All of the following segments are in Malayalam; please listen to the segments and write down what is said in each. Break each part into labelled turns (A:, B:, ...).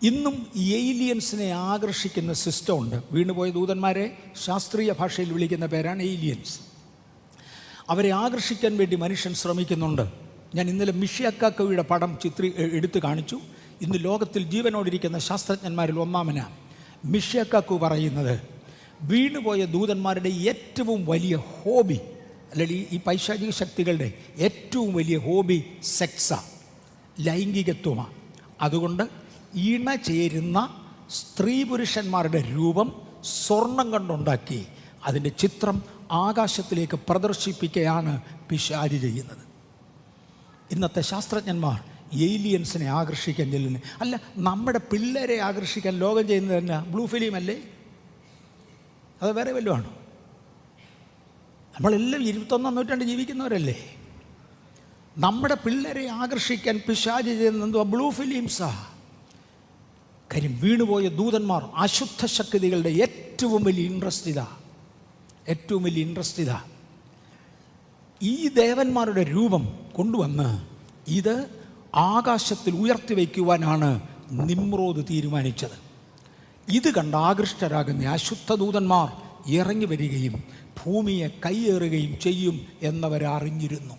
A: ഇന്നും ഏലിയൻസിനെ ആകർഷിക്കുന്ന സിസ്റ്റം ഉണ്ട്. വീണുപോയ ദൂതന്മാരെ ശാസ്ത്രീയ ഭാഷയിൽ വിളിക്കുന്ന പേരാണ് ഏലിയൻസ്. അവരെ ആകർഷിക്കാൻ വേണ്ടി മനുഷ്യൻ ശ്രമിക്കുന്നുണ്ട്. ഞാൻ ഇന്നലെ മിഷിയാക്കാക്കോയുടെ പടം എടുത്തു കാണിച്ചു. ഇന്ന് ലോകത്തിൽ ജീവനോടിരിക്കുന്ന ശാസ്ത്രജ്ഞന്മാരിൽ ഒന്നാമനാണ് മിഷിയാക്കാക്കോ പറയുന്നത്. വീണുപോയ ദൂതന്മാരുടെ ഏറ്റവും വലിയ ഹോബി, അല്ലെങ്കിൽ ഈ പൈശാചിക ശക്തികളുടെ ഏറ്റവും വലിയ ഹോബി സെക്സാണ്, ലൈംഗികത്വമാണ്. അതുകൊണ്ട് ഇണ ചേരുന്ന സ്ത്രീ പുരുഷന്മാരുടെ രൂപം സ്വർണം കൊണ്ടുണ്ടാക്കി അതിൻ്റെ ചിത്രം ആകാശത്തിലേക്ക് പ്രദർശിപ്പിക്കുകയാണ് പിശാച് ചെയ്യുന്നത്. ഇന്നത്തെ ശാസ്ത്രജ്ഞന്മാർ ഏലിയൻസിനെ ആകർഷിക്കാൻ ചെല്ലുന്നു. അല്ല, നമ്മുടെ പിള്ളേരെ ആകർഷിക്കാൻ ലോകം ചെയ്യുന്നത് തന്നെ ബ്ലൂ ഫിലിം അല്ലേ? അത് വേറെ വല്ലതുമാണോ? നമ്മളെല്ലാം 21-ാം നൂറ്റാണ്ട് ജീവിക്കുന്നവരല്ലേ? നമ്മുടെ പിള്ളേരെ ആകർഷിക്കാൻ പിശാച് ചെയ്യുന്നത് എന്തുവാ? ബ്ലൂ ഫിലിംസാ. കാര്യം വീണുപോയ ദൂതന്മാർ അശുദ്ധ ശക്തികളുടെ ഏറ്റവും വലിയ ഇൻട്രസ്റ്റ് ഇതാ. ഈ ദേവന്മാരുടെ രൂപം കൊണ്ടുവന്ന് ഇത് ആകാശത്തിൽ ഉയർത്തി വയ്ക്കുവാനാണ് നിമ്രോദ് തീരുമാനിച്ചത്. ഇത് കണ്ട് ആകൃഷ്ടരാകുന്ന അശുദ്ധ ദൂതന്മാർ ഇറങ്ങി വരികയും ഭൂമിയെ കയ്യേറുകയും ചെയ്യും എന്നവരറിഞ്ഞിരുന്നു.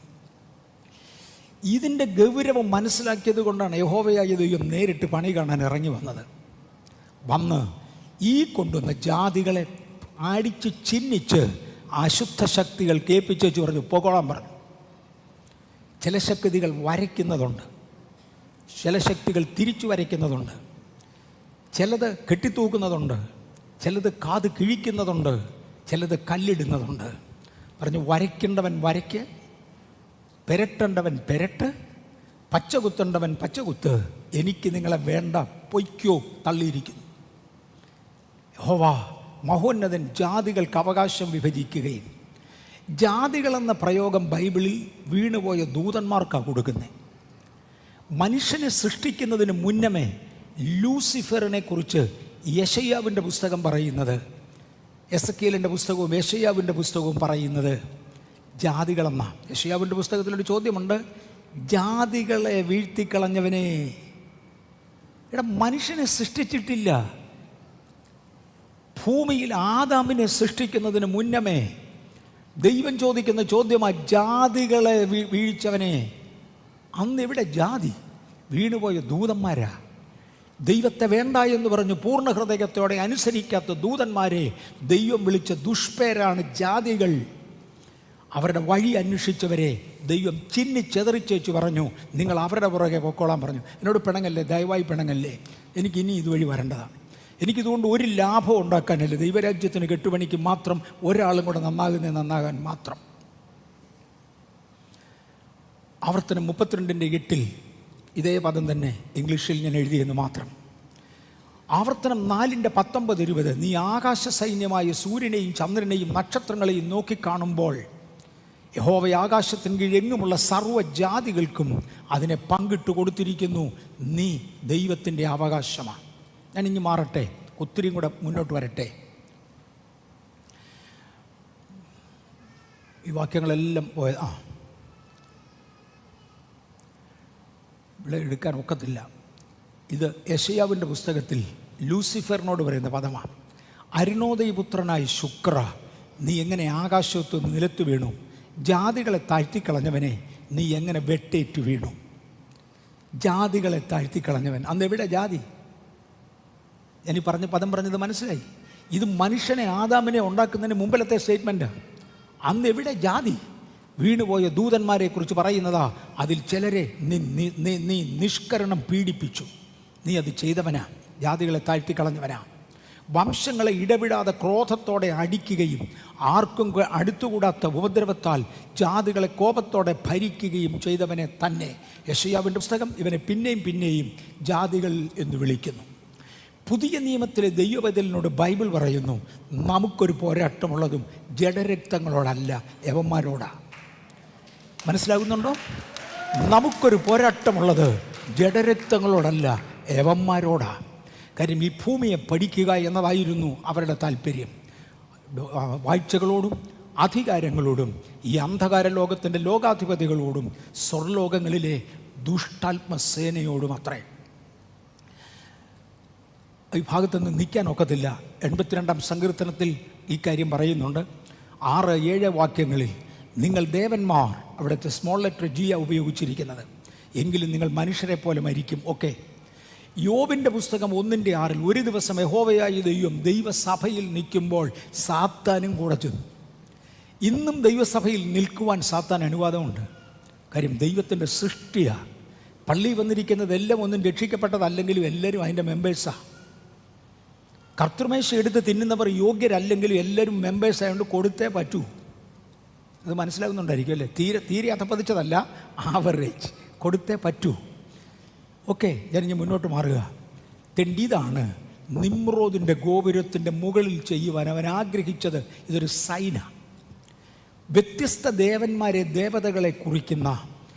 A: ഇതിൻ്റെ ഗൗരവം മനസ്സിലാക്കിയത് കൊണ്ടാണ് യഹോവയായ ദൈവം നേരിട്ട് പണി കാണാൻ ഇറങ്ങി വന്ന് ഈ കൊണ്ടുവന്ന ജാതികളെ അടിച്ച് ചിഹ്നിച്ച് അശുദ്ധ ശക്തികൾ കേൾപ്പിച്ചു പറഞ്ഞു, പോകോളാൻ പറഞ്ഞു. ചില ശക്തികൾ വരയ്ക്കുന്നതുണ്ട്, ചില ശക്തികൾ തിരിച്ചു വരയ്ക്കുന്നതുണ്ട്, ചിലത് കെട്ടിത്തൂക്കുന്നതുണ്ട്, ചിലത് കാത് കിഴിക്കുന്നതുണ്ട്, ചിലത് കല്ലിടുന്നതുണ്ട്. പറഞ്ഞു, വരയ്ക്കേണ്ടവൻ വരയ്ക്ക്, പെരട്ടേണ്ടവൻ പെരട്ട്, പച്ച കുത്തേണ്ടവൻ പച്ച കുത്ത്, എനിക്ക് നിങ്ങളെ വേണ്ട, പൊയ്ക്കോ, തള്ളിയിരിക്കുന്നു. യഹോവ മഹോന്നതൻ ജാതികൾക്ക് അവകാശം വിഭജിക്കുകയും, ജാതികളെന്ന പ്രയോഗം ബൈബിളിൽ വീണുപോയ ദൂതന്മാർക്കാണ് കൊടുക്കുന്നത്. മനുഷ്യനെ സൃഷ്ടിക്കുന്നതിന് മുന്നമേ ലൂസിഫറിനെ കുറിച്ച് യെശയ്യാവിൻ്റെ പുസ്തകം പറയുന്നത്, എസെക്കിയേലിൻ്റെ പുസ്തകവും യെശയ്യാവിൻ്റെ പുസ്തകവും പറയുന്നത് ജാതികളെന്ന. യെശയ്യാവിൻ്റെ പുസ്തകത്തിലൊരു ചോദ്യമുണ്ട്, ജാതികളെ വീഴ്ത്തിക്കളഞ്ഞവനെ. മനുഷ്യനെ സൃഷ്ടിച്ചിട്ടില്ല. ഭൂമിയിൽ ആദാമിനെ സൃഷ്ടിക്കുന്നതിന് മുന്നമേ ദൈവം ചോദിക്കുന്ന ചോദ്യമാണ്, ജാതികളെ വീഴ്ചവനെ. അന്ന് എവിടെ ജാതി? വീണുപോയ ദൂതന്മാരാ. ദൈവത്തെ വേണ്ട എന്ന് പറഞ്ഞു പൂർണ്ണ ഹൃദയത്തോടെ അനുസരിക്കാത്ത ദൂതന്മാരെ ദൈവം വിളിച്ച ദുഷ്പേരാണ് ജാതികൾ. അവരുടെ വഴി അന്വേഷിച്ചവരെ ദൈവം ചിന്നിച്ചെതറിച്ചേച്ചു പറഞ്ഞു, നിങ്ങൾ അവരുടെ പുറകെ പൊക്കോളാൻ പറഞ്ഞു. എന്നോട് പിണങ്ങല്ലേ, ദയവായി പിണങ്ങല്ലേ, എനിക്കിനി ഇതുവഴി വരേണ്ടതാണ്. എനിക്കിതുകൊണ്ട് ഒരു ലാഭം ഉണ്ടാക്കാനല്ല, ദൈവരാജ്യത്തിന് കെട്ടുപണിക്ക് മാത്രം, ഒരാളും കൂടെ നന്നാകാൻ മാത്രം. ആവർത്തനം 32:8 ഇതേ പദം തന്നെ ഇംഗ്ലീഷിൽ ഞാൻ എഴുതിയെന്ന് മാത്രം. ആവർത്തനം 4:19-20 നീ ആകാശ സൈന്യമായ സൂര്യനെയും ചന്ദ്രനെയും നക്ഷത്രങ്ങളെയും നോക്കിക്കാണുമ്പോൾ യഹോവ ആകാശത്തിന് കീഴെങ്ങുമുള്ള സർവ്വജാതികൾക്കും അതിനെ പങ്കിട്ട് കൊടുത്തിരിക്കുന്നു. നീ ദൈവത്തിൻ്റെ അവകാശമാണ്. ഞാനിങ്ങ് മാറട്ടെ, ഒത്തിരിയും കൂടെ മുന്നോട്ട് വരട്ടെ. ഈ വാക്യങ്ങളെല്ലാം ഇവിടെ എടുക്കാൻ ഒക്കത്തില്ല. ഇത് യെശയ്യാവിൻ്റെ പുസ്തകത്തിൽ ലൂസിഫറിനോട് പറയുന്ന പദമാണ്. അരുണോദയപുത്രനായ ശുക്ര, നീ എങ്ങനെ ആകാശത്ത് നിലത്ത് വീണു? ജാതികളെ താഴ്ത്തിക്കളഞ്ഞവനെ, നീ എങ്ങനെ വെട്ടേറ്റു വീണു? ജാതികളെ താഴ്ത്തിക്കളഞ്ഞവൻ. അന്ന് എവിടെ ജാതി? ഞാനീ പദം പറഞ്ഞത് മനസ്സിലായി? ഇത് മനുഷ്യനെ, ആദാമിനെ ഉണ്ടാക്കുന്നതിന് മുമ്പിലത്തെ സ്റ്റേറ്റ്മെൻറ്റ്. അന്ന് എവിടെ ജാതി? വീണുപോയ ദൂതന്മാരെ കുറിച്ച് പറയുന്നതാ. അതിൽ ചിലരെ നീ നിഷ്കരണം പീഡിപ്പിച്ചു, നീ അത് ചെയ്തവനാ, ജാതികളെ താഴ്ത്തിക്കളഞ്ഞവനാ. വംശങ്ങളെ ഇടവിടാതെ ക്രോധത്തോടെ അടിക്കുകയും ആർക്കും അടുത്തുകൂടാത്ത ഉപദ്രവത്താൽ ജാതികളെ കോപത്തോടെ ഭരിക്കുകയും ചെയ്തവനെ തന്നെ. യെശയ്യാവിൻ്റെ പുസ്തകം ഇവനെ പിന്നെയും ജാതികൾ എന്ന് വിളിക്കുന്നു. പുതിയ നിയമത്തിലെ ദൈവവചനത്തിനോട് ബൈബിൾ പറയുന്നു, നമുക്കൊരു പോരാട്ടമുള്ളതും ജഡരക്തങ്ങളോടല്ല, യവന്മാരോടാണ്. മനസ്സിലാകുന്നുണ്ടോ? നമുക്കൊരു പോരാട്ടമുള്ളത് ജഡരക്തങ്ങളോടല്ല, യവന്മാരോടാണ്. കാര്യം ഈ ഭൂമിയെ പഠിക്കുക എന്നതായിരുന്നു അവരുടെ താല്പര്യം. വാഴ്ചകളോടും അധികാരങ്ങളോടും ഈ അന്ധകാര ലോകത്തിൻ്റെ ലോകാധിപതികളോടും സ്വർലോകങ്ങളിലെ ദുഷ്ടാത്മസേനയോടും അത്രേ. ഈ ഭാഗത്തുനിന്ന് നിൽക്കാൻ ഒക്കത്തില്ല. 82-ാം സങ്കീർത്തനത്തിൽ ഈ കാര്യം പറയുന്നുണ്ട്. 6-7 വാക്യങ്ങളിൽ നിങ്ങൾ ദേവന്മാർ, അവിടുത്തെ സ്മോൾ ലെറ്റർ G ഉപയോഗിച്ചിരിക്കുന്നത്, എങ്കിലും നിങ്ങൾ മനുഷ്യരെ പോലെ മരിക്കും. ഓക്കെ. യോബിൻ്റെ പുസ്തകം 1:6 ഒരു ദിവസം യഹോവയായ ദൈവം ദൈവസഭയിൽ നിൽക്കുമ്പോൾ സാത്താനും കൂടെ ചെന്നു. ഇന്നും ദൈവസഭയിൽ നിൽക്കുവാൻ സാത്താൻ അനുവാദമുണ്ട്. കാര്യം ദൈവത്തിൻ്റെ സൃഷ്ടിയാണ്. പള്ളി വന്നിരിക്കുന്നത് എല്ലാം ഒന്നും രക്ഷിക്കപ്പെട്ടതല്ലെങ്കിലും എല്ലാവരും അതിൻ്റെ മെമ്പേഴ്സാണ്. കർത്തൃമേശ എടുത്ത് തിന്നുന്നവർ യോഗ്യരല്ലെങ്കിലും എല്ലാവരും മെമ്പേഴ്സ് ആയതുകൊണ്ട് കൊടുത്തേ പറ്റൂ. അത് മനസ്സിലാകുന്നുണ്ടായിരിക്കും അല്ലേ? തീരെ അധപ്പതിച്ചതല്ല, ആവറേജ് കൊടുത്തേ പറ്റൂ. ഓക്കെ, ഞാനിഞ്ഞ് മുന്നോട്ട് മാറുക. ഇതാണ് നിമ്രോദിൻ്റെ ഗോപുരത്തിൻ്റെ മുകളിൽ ചെയ്യുവാൻ അവൻ ആഗ്രഹിച്ചത്. ഇതൊരു സൈനാണ്. വ്യത്യസ്ത ദേവന്മാരെ, ദേവതകളെ കുറിക്കുന്ന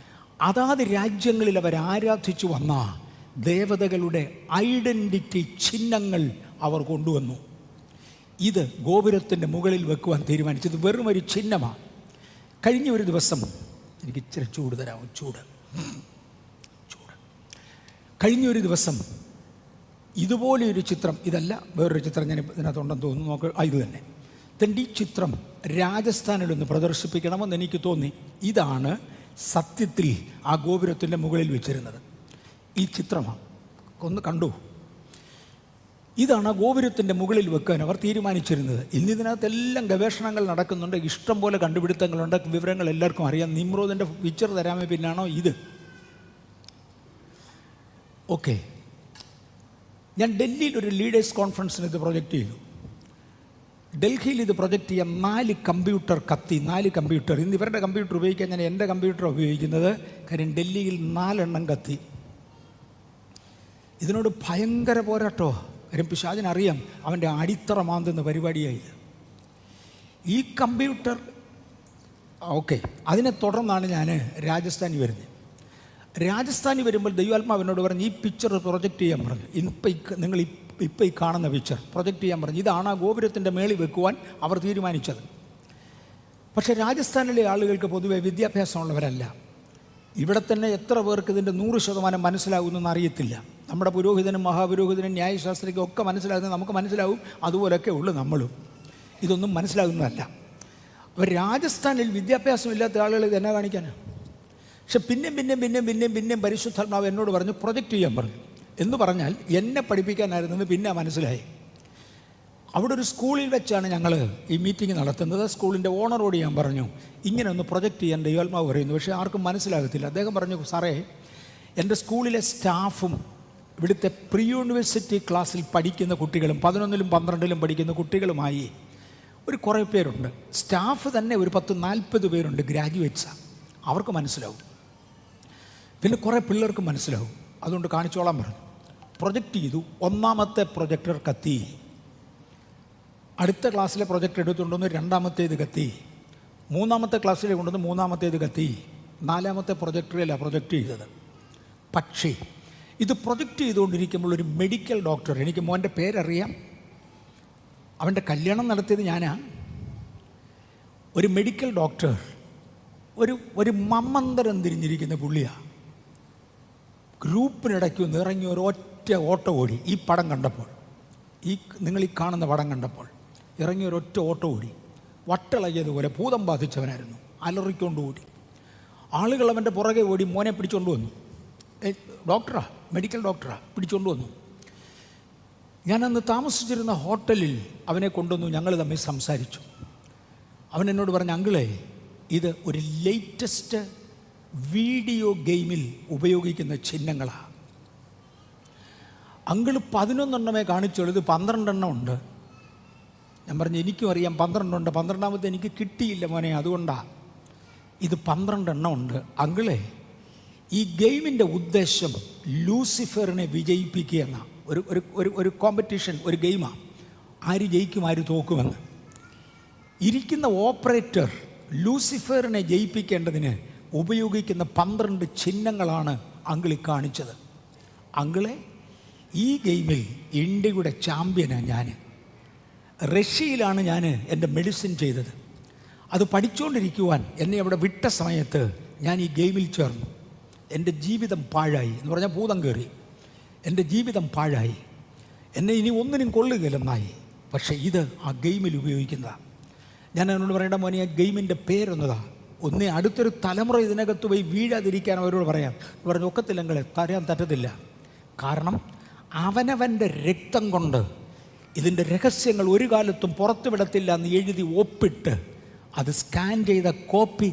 A: അതാത് രാജ്യങ്ങളിൽ അവർ ആരാധിച്ചു വന്ന ദേവതകളുടെ ഐഡൻറ്റിറ്റി ചിഹ്നങ്ങൾ അവർ കൊണ്ടുവന്നു. ഇത് ഗോപുരത്തിൻ്റെ മുകളിൽ വെക്കുവാൻ തീരുമാനിച്ചത് വെറും ഒരു ചിഹ്നമാണ്. കഴിഞ്ഞ ഒരു ദിവസം, എനിക്ക് ഇച്ചിരി ചൂട് തരാമോ? ചൂട്. കഴിഞ്ഞൊരു ദിവസം ഇതുപോലെയൊരു ചിത്രം, ഇതല്ല വേറൊരു ചിത്രം ഞാൻ ഇതിനകത്തുണ്ടെന്ന് തോന്നുന്നു, നോക്ക്. ഇത് തന്നെ. ഈ ചിത്രം രാജസ്ഥാനിലൊന്ന് പ്രദർശിപ്പിക്കണമെന്ന് എനിക്ക് തോന്നി. ഇതാണ് സത്യത്തിൽ ആ ഗോപുരത്തിൻ്റെ മുകളിൽ വെച്ചിരുന്നത്. ഈ ചിത്രമാണ്, ഒന്ന് കണ്ടു. ഇതാണ് ആ ഗോപുരത്തിൻ്റെ മുകളിൽ വെക്കാൻ അവർ തീരുമാനിച്ചിരുന്നത്. ഇന്നിതിനകത്തെല്ലാം ഗവേഷണങ്ങൾ നടക്കുന്നുണ്ട്, ഇഷ്ടം പോലെ കണ്ടുപിടുത്തങ്ങളുണ്ട്, വിവരങ്ങൾ എല്ലാവർക്കും അറിയാം. നിമ്രോദിൻ്റെ പിക്ചർ തരാമേ പിന്നാണോ ഇത്? ഓക്കെ. ഞാൻ ഡൽഹിയിൽ ഒരു ലീഡേഴ്സ് കോൺഫറൻസിന് ഇത് പ്രൊജക്റ്റ് ചെയ്തു. ഡൽഹിയിൽ ഇത് പ്രൊജക്റ്റ് ചെയ്യാൻ 4 കമ്പ്യൂട്ടർ കത്തി. 4 കമ്പ്യൂട്ടർ. ഇന്ന് ഇവരുടെ കമ്പ്യൂട്ടർ ഉപയോഗിക്കാൻ ഞാൻ എൻ്റെ കമ്പ്യൂട്ടർ ഉപയോഗിക്കുന്നത്. കാര്യം ഡൽഹിയിൽ 4 എണ്ണം കത്തി. ഇതിനോട് ഭയങ്കര പോരാട്ടോ. കാര്യം പിശാചിനറിയാം അവൻ്റെ അടിത്തറ മാന്തുന്ന പരിപാടിയായി ഈ കമ്പ്യൂട്ടർ. ഓക്കെ, അതിനെ തുടർന്നാണ് ഞാൻ രാജസ്ഥാനിൽ വരുന്നത്. രാജസ്ഥാനിൽ വരുമ്പോൾ ദൈവാത്മാവിനോട് പറഞ്ഞ് ഈ പിക്ചർ പ്രൊജക്റ്റ് ചെയ്യാൻ പറഞ്ഞു. നിങ്ങൾ ഇപ്പോൾ ഈ കാണുന്ന പിക്ചർ പ്രൊജക്റ്റ് ചെയ്യാൻ പറഞ്ഞു. ഇതാണ് ആ ഗോപുരത്തിൻ്റെ മേളിൽ വെക്കുവാൻ അവർ തീരുമാനിച്ചത്. പക്ഷേ രാജസ്ഥാനിലെ ആളുകൾക്ക് പൊതുവെ വിദ്യാഭ്യാസമുള്ളവരല്ല. ഇവിടെ തന്നെ എത്ര പേർക്ക് ഇതിൻ്റെ 100% മനസ്സിലാകുമെന്ന് അറിയത്തില്ല. നമ്മുടെ പുരോഹിതനും മഹാപുരോഹിതനും ന്യായശാസ്ത്രിക്കും ഒക്കെ മനസ്സിലാകുന്നത് നമുക്ക് മനസ്സിലാവും. അതുപോലൊക്കെ ഉള്ളു നമ്മളും. ഇതൊന്നും മനസ്സിലാകുന്നതല്ല. അപ്പോൾ രാജസ്ഥാനിൽ വിദ്യാഭ്യാസമില്ലാത്ത ആളുകൾ ഇത് എന്നെ കാണിക്കാനാണ്. പക്ഷെ പിന്നെയും പരിശുദ്ധാത്മാവ് എന്നോട് പറഞ്ഞു പ്രൊജക്റ്റ് ചെയ്യാൻ പറഞ്ഞു. എന്ന് പറഞ്ഞാൽ എന്നെ പഠിപ്പിക്കാനായിരുന്നെന്ന് പിന്നെ മനസ്സിലായി. അവിടെ ഒരു സ്കൂളിൽ വെച്ചാണ് ഞങ്ങൾ ഈ മീറ്റിംഗ് നടത്തുന്നത്. സ്കൂളിൻ്റെ ഓണറോട് ഞാൻ പറഞ്ഞു ഇങ്ങനെ ഒന്ന് പ്രൊജക്റ്റ് ചെയ്യാൻ ദൈവാത്മാവ് പറയുന്നു. പക്ഷേ ആർക്കും മനസ്സിലാകത്തില്ല. അദ്ദേഹം പറഞ്ഞു, സാറേ, എൻ്റെ സ്കൂളിലെ സ്റ്റാഫും ഇവിടുത്തെ പ്രീ യൂണിവേഴ്സിറ്റി ക്ലാസ്സിൽ പഠിക്കുന്ന കുട്ടികളും 11ലും 12ലും പഠിക്കുന്ന കുട്ടികളുമായി കുറേ പേരുണ്ട്. സ്റ്റാഫ് തന്നെ ഒരു 10-40 പേരുണ്ട്, ഗ്രാജുവേറ്റ്സാണ്. അവർക്ക് മനസ്സിലാവും. പിന്നെ കുറേ പിള്ളേർക്ക് മനസ്സിലാവും. അതുകൊണ്ട് കാണിച്ചോളാൻ പറഞ്ഞു. പ്രൊജക്റ്റ് ചെയ്തു. 1ാമത്തെ പ്രൊജക്ടർ കത്തി. അടുത്ത ക്ലാസ്സിലെ പ്രൊജക്ടർ എടുത്തുകൊണ്ടുവന്ന് 2ാമത്തേത് കത്തി. 3ാമത്തെ ക്ലാസ്സിലെ കൊണ്ടുവന്ന് 3ാമത്തേത് കത്തി. 4ാമത്തെ പ്രൊജക്ടറിലാണ് പ്രൊജക്റ്റ് ചെയ്തത്. പക്ഷേ ഇത് പ്രൊജക്റ്റ് ചെയ്തുകൊണ്ടിരിക്കുമ്പോൾ ഒരു മെഡിക്കൽ ഡോക്ടർ, എനിക്ക് മോൻ്റെ പേരറിയാം, അവൻ്റെ കല്യാണം നടത്തിയത് ഞാനാ. ഒരു മെഡിക്കൽ ഡോക്ടർ, ഒരു മമ്മന്തരം തിരിഞ്ഞിരിക്കുന്ന പുള്ളിയാണ്. ഗ്രൂപ്പിനിടയ്ക്ക് ഒന്ന് ഇറങ്ങി ഒരൊറ്റ ഓട്ടം ഓടി. ഈ പടം കണ്ടപ്പോൾ, നിങ്ങൾ ഈ കാണുന്ന പടം കണ്ടപ്പോൾ ഇറങ്ങി ഒരൊറ്റ ഓട്ടം ഓടി. വട്ടിളകിയതുപോലെ ഭൂതം ബാധിച്ചവനായിരുന്നു. അലറിക്കൊണ്ട് ഓടി. ആളുകൾ അവൻ്റെ പുറകെ ഓടി മോനെ പിടിച്ചുകൊണ്ട് വന്നു. ഡോക്ടറാ, മെഡിക്കൽ ഡോക്ടറാ, പിടിച്ചുകൊണ്ട് വന്നു. ഞാനന്ന് താമസിച്ചിരുന്ന ഹോട്ടലിൽ അവനെ കൊണ്ടുവന്നു. ഞങ്ങൾ തമ്മിൽ സംസാരിച്ചു. അവൻ എന്നോട് പറഞ്ഞു, അങ്കിളേ, ഇത് ഒരു ലേറ്റസ്റ്റ് വീഡിയോ ഗെയിമിൽ ഉപയോഗിക്കുന്ന ചിഹ്നങ്ങളാണ്. അങ്കിൾ 11 എണ്ണമേ കാണിച്ചുള്ളൂ, ഇത് 12 എണ്ണം ഉണ്ട്. ഞാൻ പറഞ്ഞു, എനിക്കും അറിയാം 12 ഉണ്ട്. 12ാമത്തെ എനിക്ക് കിട്ടിയില്ല മോനെ, അതുകൊണ്ടാണ്. ഇത് 12 എണ്ണം ഉണ്ട്. അങ്കിളേ, ഈ ഗെയിമിൻ്റെ ഉദ്ദേശം ലൂസിഫറിനെ വിജയിപ്പിക്കുക എന്ന ഒരു കോമ്പറ്റീഷൻ, ഒരു ഗെയിമാണ്. ആര് ജയിക്കും ആര് തോക്കുമെന്ന്. ഇരിക്കുന്ന ഓപ്പറേറ്റർ ലൂസിഫറിനെ ജയിപ്പിക്കേണ്ടതിന് ഉപയോഗിക്കുന്ന 12 ചിഹ്നങ്ങളാണ് അങ്കിളി കാണിച്ചത്. അങ്കിളെ, ഈ ഗെയിമിൽ ഇന്ത്യയുടെ ചാമ്പ്യനാണ് ഞാൻ. റഷ്യയിലാണ് ഞാൻ എൻ്റെ മെഡിസിൻ ചെയ്തത്. അത് പഠിച്ചുകൊണ്ടിരിക്കുവാൻ എന്നെ അവിടെ വിട്ട സമയത്ത് ഞാൻ ഈ ഗെയിമിൽ ചേർന്നു. എൻ്റെ ജീവിതം പാഴായി എന്ന് പറഞ്ഞാൽ ഭൂതം കയറി. എൻ്റെ ജീവിതം പാഴായി. എന്നെ ഇനി ഒന്നിനും കൊള്ളുകയില്ലെന്നായി. പക്ഷേ ഇത് ആ ഗെയിമിൽ ഉപയോഗിക്കുന്നതാണ്. ഞാൻ അവരോട് പറയേണ്ട മോനെ, ആ ഗെയിമിൻ്റെ പേരൊന്നതാ. ഒന്നേ അടുത്തൊരു തലമുറ ഇതിനകത്ത് പോയി വീഴാതിരിക്കാൻ അവരോട് പറയാം. പറഞ്ഞു ഒക്കത്തില്ലെങ്കിൽ തരാൻ പറ്റത്തില്ല. കാരണം അവനവൻ്റെ രക്തം കൊണ്ട് ഇതിൻ്റെ രഹസ്യങ്ങൾ ഒരു കാലത്തും പുറത്തു വിടത്തില്ല എന്ന് എഴുതി ഒപ്പിട്ട് അത് സ്കാൻ ചെയ്ത കോപ്പി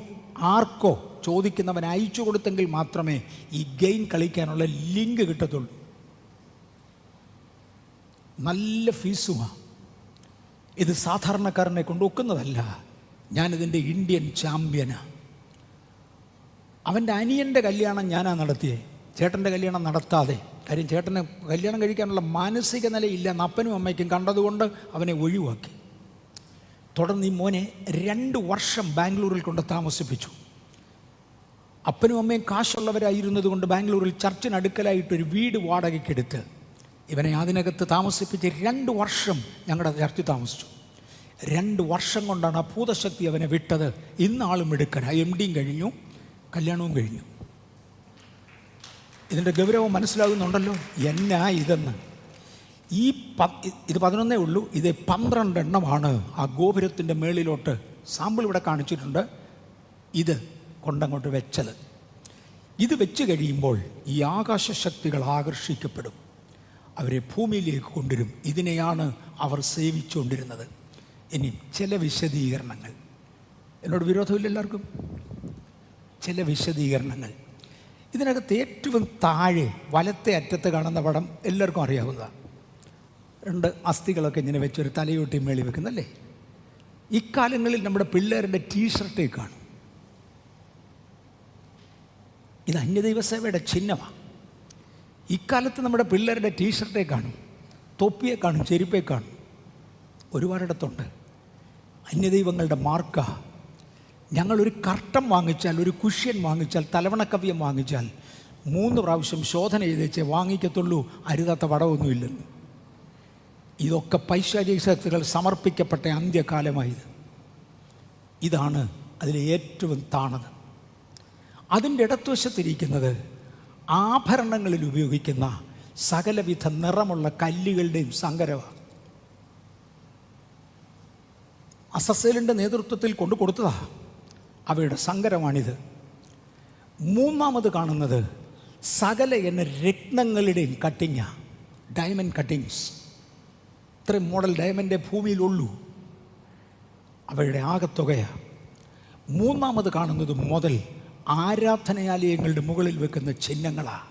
A: ആർക്കോ ചോദിക്കുന്നവൻ അയച്ചു കൊടുത്തെങ്കിൽ മാത്രമേ ഈ ഗെയിം കളിക്കാനുള്ള ലിങ്ക് കിട്ടത്തുള്ളൂ. നല്ല ഫീസുമാണ്. ഇത് സാധാരണക്കാരനെ കൊണ്ട് ഒക്കുന്നതല്ല. ഞാനിതിൻ്റെ ഇന്ത്യൻ ചാമ്പ്യനാണ്. അവൻ്റെ അനിയൻ്റെ കല്യാണം ഞാനാണ് നടത്തിയത്, ചേട്ടൻ്റെ കല്യാണം നടത്താതെ. കാര്യം ചേട്ടന് കല്യാണം കഴിക്കാനുള്ള മാനസിക നിലയില്ല എന്ന് അപ്പനും അമ്മയ്ക്കും കണ്ടതുകൊണ്ട് അവനെ ഒഴിവാക്കി. തുടർന്ന് ഈ മോനെ 2 വർഷം ബാംഗ്ലൂരിൽ കൊണ്ട് താമസിപ്പിച്ചു. അപ്പനും അമ്മയും കാശുള്ളവരായിരുന്നത് കൊണ്ട് ബാംഗ്ലൂരിൽ ചർച്ചിനടുക്കലായിട്ടൊരു വീട് വാടകയ്ക്കെടുത്ത് ഇവനെ അതിനകത്ത് താമസിപ്പിച്ച് 2 വർഷം ഞങ്ങളുടെ ചർച്ചിൽ താമസിച്ചു. 2 വർഷം കൊണ്ടാണ് ആ ഭൂതശക്തി അവനെ വിട്ടത്. ഇന്നാളും എടുക്കണം. MD കഴിഞ്ഞു, കല്യാണവും കഴിഞ്ഞു. ഇതിൻ്റെ ഗൗരവം മനസ്സിലാകുന്നുണ്ടല്ലോ എന്നാ ഇതെന്ന്. ഇത് 11 ഉള്ളൂ. ഇത് 12 എണ്ണമാണ് ആ ഗോപുരത്തിൻ്റെ മേളിലോട്ട് സാമ്പിൾ ഇവിടെ കാണിച്ചിട്ടുണ്ട്. ഇത് കൊണ്ടങ്ങോട്ട് വെച്ചത്. ഇത് വെച്ച് കഴിയുമ്പോൾ ഈ ആകാശശക്തികൾ ആകർഷിക്കപ്പെടും, അവരെ ഭൂമിയിലേക്ക് കൊണ്ടുവരും. ഇതിനെയാണ് അവർ സേവിച്ചുകൊണ്ടിരുന്നത്. ഇനി ചില വിശദീകരണങ്ങൾ, എന്നോട് വിരോധമില്ല എല്ലാവർക്കും. ചില വിശദീകരണങ്ങൾ ഇതിനകത്ത് ഏറ്റവും താഴെ വലത്തെ അറ്റത്ത് കാണുന്ന പടം എല്ലാവർക്കും അറിയാവുന്നതാണ്. 2 അസ്ഥികളൊക്കെ ഇങ്ങനെ വെച്ചൊരു തലയോട്ടി മേളി വെക്കുന്നല്ലേ. ഇക്കാലങ്ങളിൽ നമ്മുടെ പിള്ളേരുടെ ടീഷർട്ടേ കാണും. ഇത് അന്യദൈവസേവയുടെ ചിഹ്നമാണ്. ഇക്കാലത്ത് നമ്മുടെ പിള്ളേരുടെ ടീഷർട്ടേ കാണും, തൊപ്പിയെ കാണും, ചെരുപ്പേ കാണും. ഒരുപാടിടത്തുണ്ട്. അന്യദൈവങ്ങളുടെ മാർക്ക. ഞങ്ങളൊരു കർട്ടൻ വാങ്ങിച്ചാൽ, ഒരു കുഷ്യൻ വാങ്ങിച്ചാൽ, തലവണക്കവ്യം വാങ്ങിച്ചാൽ 3 പ്രാവശ്യം ശോധന ചെയ്തേച്ചേ വാങ്ങിക്കത്തുള്ളൂ, അരുതാത്ത പടമൊന്നുമില്ലെന്ന്. ഇതൊക്കെ പൈശാചിക ശക്തികൾ സമർപ്പിക്കപ്പെട്ട അന്ത്യകാലമായത്. ഇതാണ് അതിലെ ഏറ്റവും താണത്. അതിൻ്റെ ഇടത്തുവശത്തിരിക്കുന്നത് ആഭരണങ്ങളിൽ ഉപയോഗിക്കുന്ന സകലവിധ നിറമുള്ള കല്ലുകളുടെയും സങ്കരമാണ്. അസസേലിൻ്റെ നേതൃത്വത്തിൽ കൊണ്ടു കൊടുത്തതാ അവയുടെ സങ്കരമാണിത്. 3ാമത് കാണുന്നത് സകല എന്ന രത്നങ്ങളുടെയും കട്ടിങ്ങ, ഡയമണ്ട് കട്ടിങ്സ്. ഇത്രയും മോഡൽ ഡയമണ്ടേ ഭൂമിയിലുള്ളൂ. അവയുടെ ആകത്തുകയാണ്. 3ാമത് കാണുന്നത് മുതൽ ആരാധനാലയങ്ങളുടെ മുകളിൽ വെക്കുന്ന ചിഹ്നങ്ങളാണ്.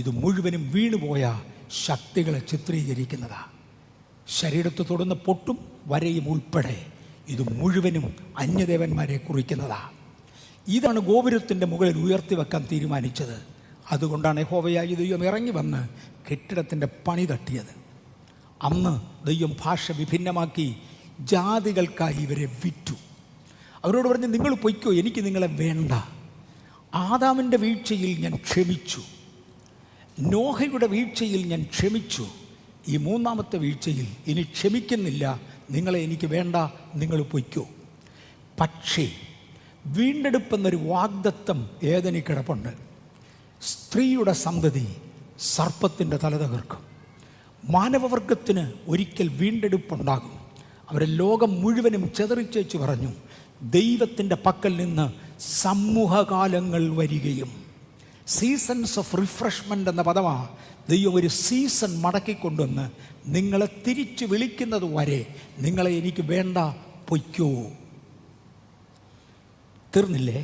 A: ഇത് മുഴുവനും വീണുപോയ ശക്തികളെ ചിത്രീകരിക്കുന്നതാണ്. ശരീരത്ത് തൊടുന്ന പൊട്ടും വരയും ഉൾപ്പെടെ ഇത് മുഴുവനും അന്യദേവന്മാരെ കുറിക്കുന്നതാണ്. ഇതാണ് ഗോപുരത്തിൻ്റെ മുകളിൽ ഉയർത്തി വെക്കാൻ തീരുമാനിച്ചത്. അതുകൊണ്ടാണ് യഹോവയായ ദൈവം ഇറങ്ങി വന്ന് കെട്ടിടത്തിൻ്റെ പണി തട്ടിയത്. അന്ന് ദൈവം ഭാഷ വിഭിന്നമാക്കി ജാതികൾക്കായി ഇവരെ വിറ്റു. അവരോട് പറഞ്ഞ് നിങ്ങൾ പൊയ്ക്കോ, എനിക്ക് നിങ്ങളെ വേണ്ട. ആദാമിൻ്റെ വീഴ്ചയിൽ ഞാൻ ക്ഷമിച്ചു, നോഹയുടെ വീഴ്ചയിൽ ഞാൻ ക്ഷമിച്ചു. ഈ 3ാമത്തെ വീഴ്ചയിൽ ഇനി ക്ഷമിക്കുന്നില്ല, നിങ്ങളെ എനിക്ക് വേണ്ട, നിങ്ങൾ പൊയ്ക്കോ. പക്ഷേ വീണ്ടെടുപ്പെന്നൊരു വാഗ്ദത്തം ഏദനിൽ കിടപ്പുണ്ട്. സ്ത്രീയുടെ സന്തതി സർപ്പത്തിൻ്റെ തല തകർക്കും. മാനവവർഗത്തിന് ഒരിക്കൽ വീണ്ടെടുപ്പുണ്ടാകും. അവരെ ലോകം മുഴുവനും ചെതറിച്ചേച്ചു പറഞ്ഞു, ദൈവത്തിൻ്റെ പക്കൽ നിന്ന് സമൂഹകാലങ്ങൾ വരികയും. സീസൺസ് ഓഫ് റിഫ്രഷ്മെൻ്റ് എന്ന പദമാണ്. ദൈവം ഒരു സീസൺ മടക്കിക്കൊണ്ടുവന്ന് നിങ്ങളെ തിരിച്ചു വിളിക്കുന്നത് വരെ നിങ്ങളെ എനിക്ക് വേണ്ട, പൊയ്ക്കോ. തീർന്നില്ലേ?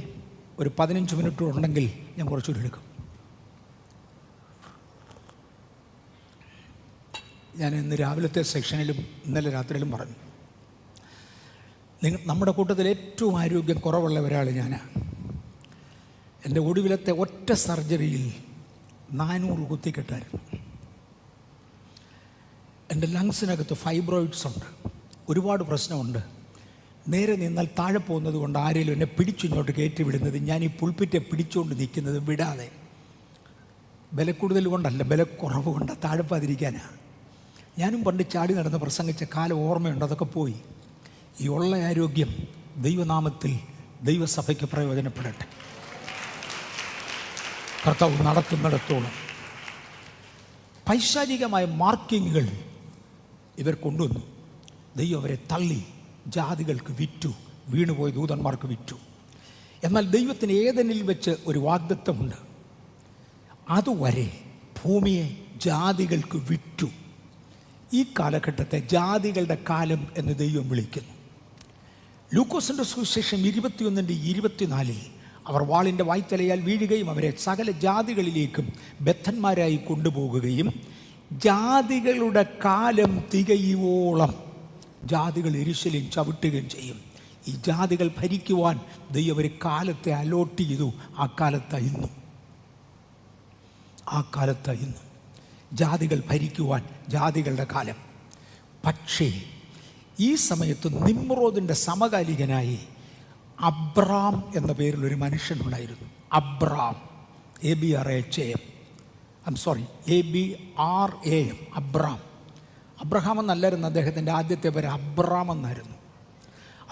A: ഒരു 15 മിനിറ്റ് ഉണ്ടെങ്കിൽ ഞാൻ കുറച്ചുകൂടി എടുക്കും. ഞാൻ ഇന്ന് രാവിലത്തെ സെക്ഷനിലും ഇന്നലെ രാത്രിയിലും പറഞ്ഞു, നമ്മുടെ കൂട്ടത്തിൽ ഏറ്റവും ആരോഗ്യം കുറവുള്ള ഒരാൾ ഞാനാണ്. എൻ്റെ ഒടുവിലത്തെ ഒറ്റ സർജറിയിൽ 400 കുത്തിക്കെട്ടായിരുന്നു. എൻ്റെ ലങ്സിനകത്ത് ഫൈബ്രോയിഡ്സ് ഉണ്ട്, ഒരുപാട് പ്രശ്നമുണ്ട്. നേരെ നിന്നാൽ താഴെ പോകുന്നത് കൊണ്ട് ആരെങ്കിലും എന്നെ പിടിച്ചിങ്ങോട്ട് കയറ്റി വിടുന്നത്, ഞാൻ ഈ പുൾപ്പിറ്റെ പിടിച്ചുകൊണ്ട് നിൽക്കുന്നത് വിടാതെ. ബലക്കൂടുതൽ കൊണ്ടല്ല, ബലക്കുറവ് കൊണ്ട് താഴെപ്പാതിരിക്കാനാണ്. ഞാനും പണ്ട് ചാടി നടന്ന് പ്രസംഗിച്ച കാലം ഓർമ്മയുണ്ട്, അതൊക്കെ പോയി. ഈ ഉള്ള ആരോഗ്യം ദൈവനാമത്തിൽ ദൈവസഭയ്ക്ക് പ്രയോജനപ്പെടട്ടെ. കർത്താവ് നടത്തുന്നിടത്തോളം പൈശാചികമായ മാർക്കിങ്ങുകൾ ഇവർ കൊണ്ടുവന്നു. ദൈവം അവരെ തള്ളി ജാതികൾക്ക് വിറ്റു, വീണുപോയ ദൂതന്മാർക്ക് വിറ്റു. എന്നാൽ ദൈവത്തിന് ഏദനിൽ വെച്ച് ഒരു വാഗ്ദത്തമുണ്ട്. അതുവരെ ഭൂമിയെ ജാതികൾക്ക് വിറ്റു. ഈ കാലഘട്ടത്തെ ജാതികളുടെ കാലം എന്ന് ദൈവം വിളിക്കുന്നു. ലൂക്കോസിൻ്റെ സുവിശേഷം 21:24 അവർ വാളിൻ്റെ വായ്ത്തലയാൽ വീഴുകയും അവരെ സകല ജാതികളിലേക്കും ബദ്ധന്മാരായി കൊണ്ടുപോകുകയും ജാതികളുടെ കാലം തികയുവോളം ജാതികൾ യെരൂശലേം ചവിട്ടുകയും ചെയ്യും. ഈ ജാതികൾ ഭരിക്കുവാൻ ദൈവം ഒരു കാലത്തെ അലോട്ട് ചെയ്തു. ആ കാലത്തായിരുന്നു ജാതികൾ ഭരിക്കുവാൻ ജാതികളുടെ കാലം. പക്ഷേ ഈ സമയത്ത് നിമ്രോദിൻ്റെ സമകാലികനായി അബ്രാം എന്ന പേരിലൊരു മനുഷ്യനുണ്ടായിരുന്നു. Abram, ABRAM, Abram. അബ്രഹാം എന്നല്ലായിരുന്നു അദ്ദേഹത്തിൻ്റെ ആദ്യത്തെ പേര്, അബ്രാം എന്നായിരുന്നു.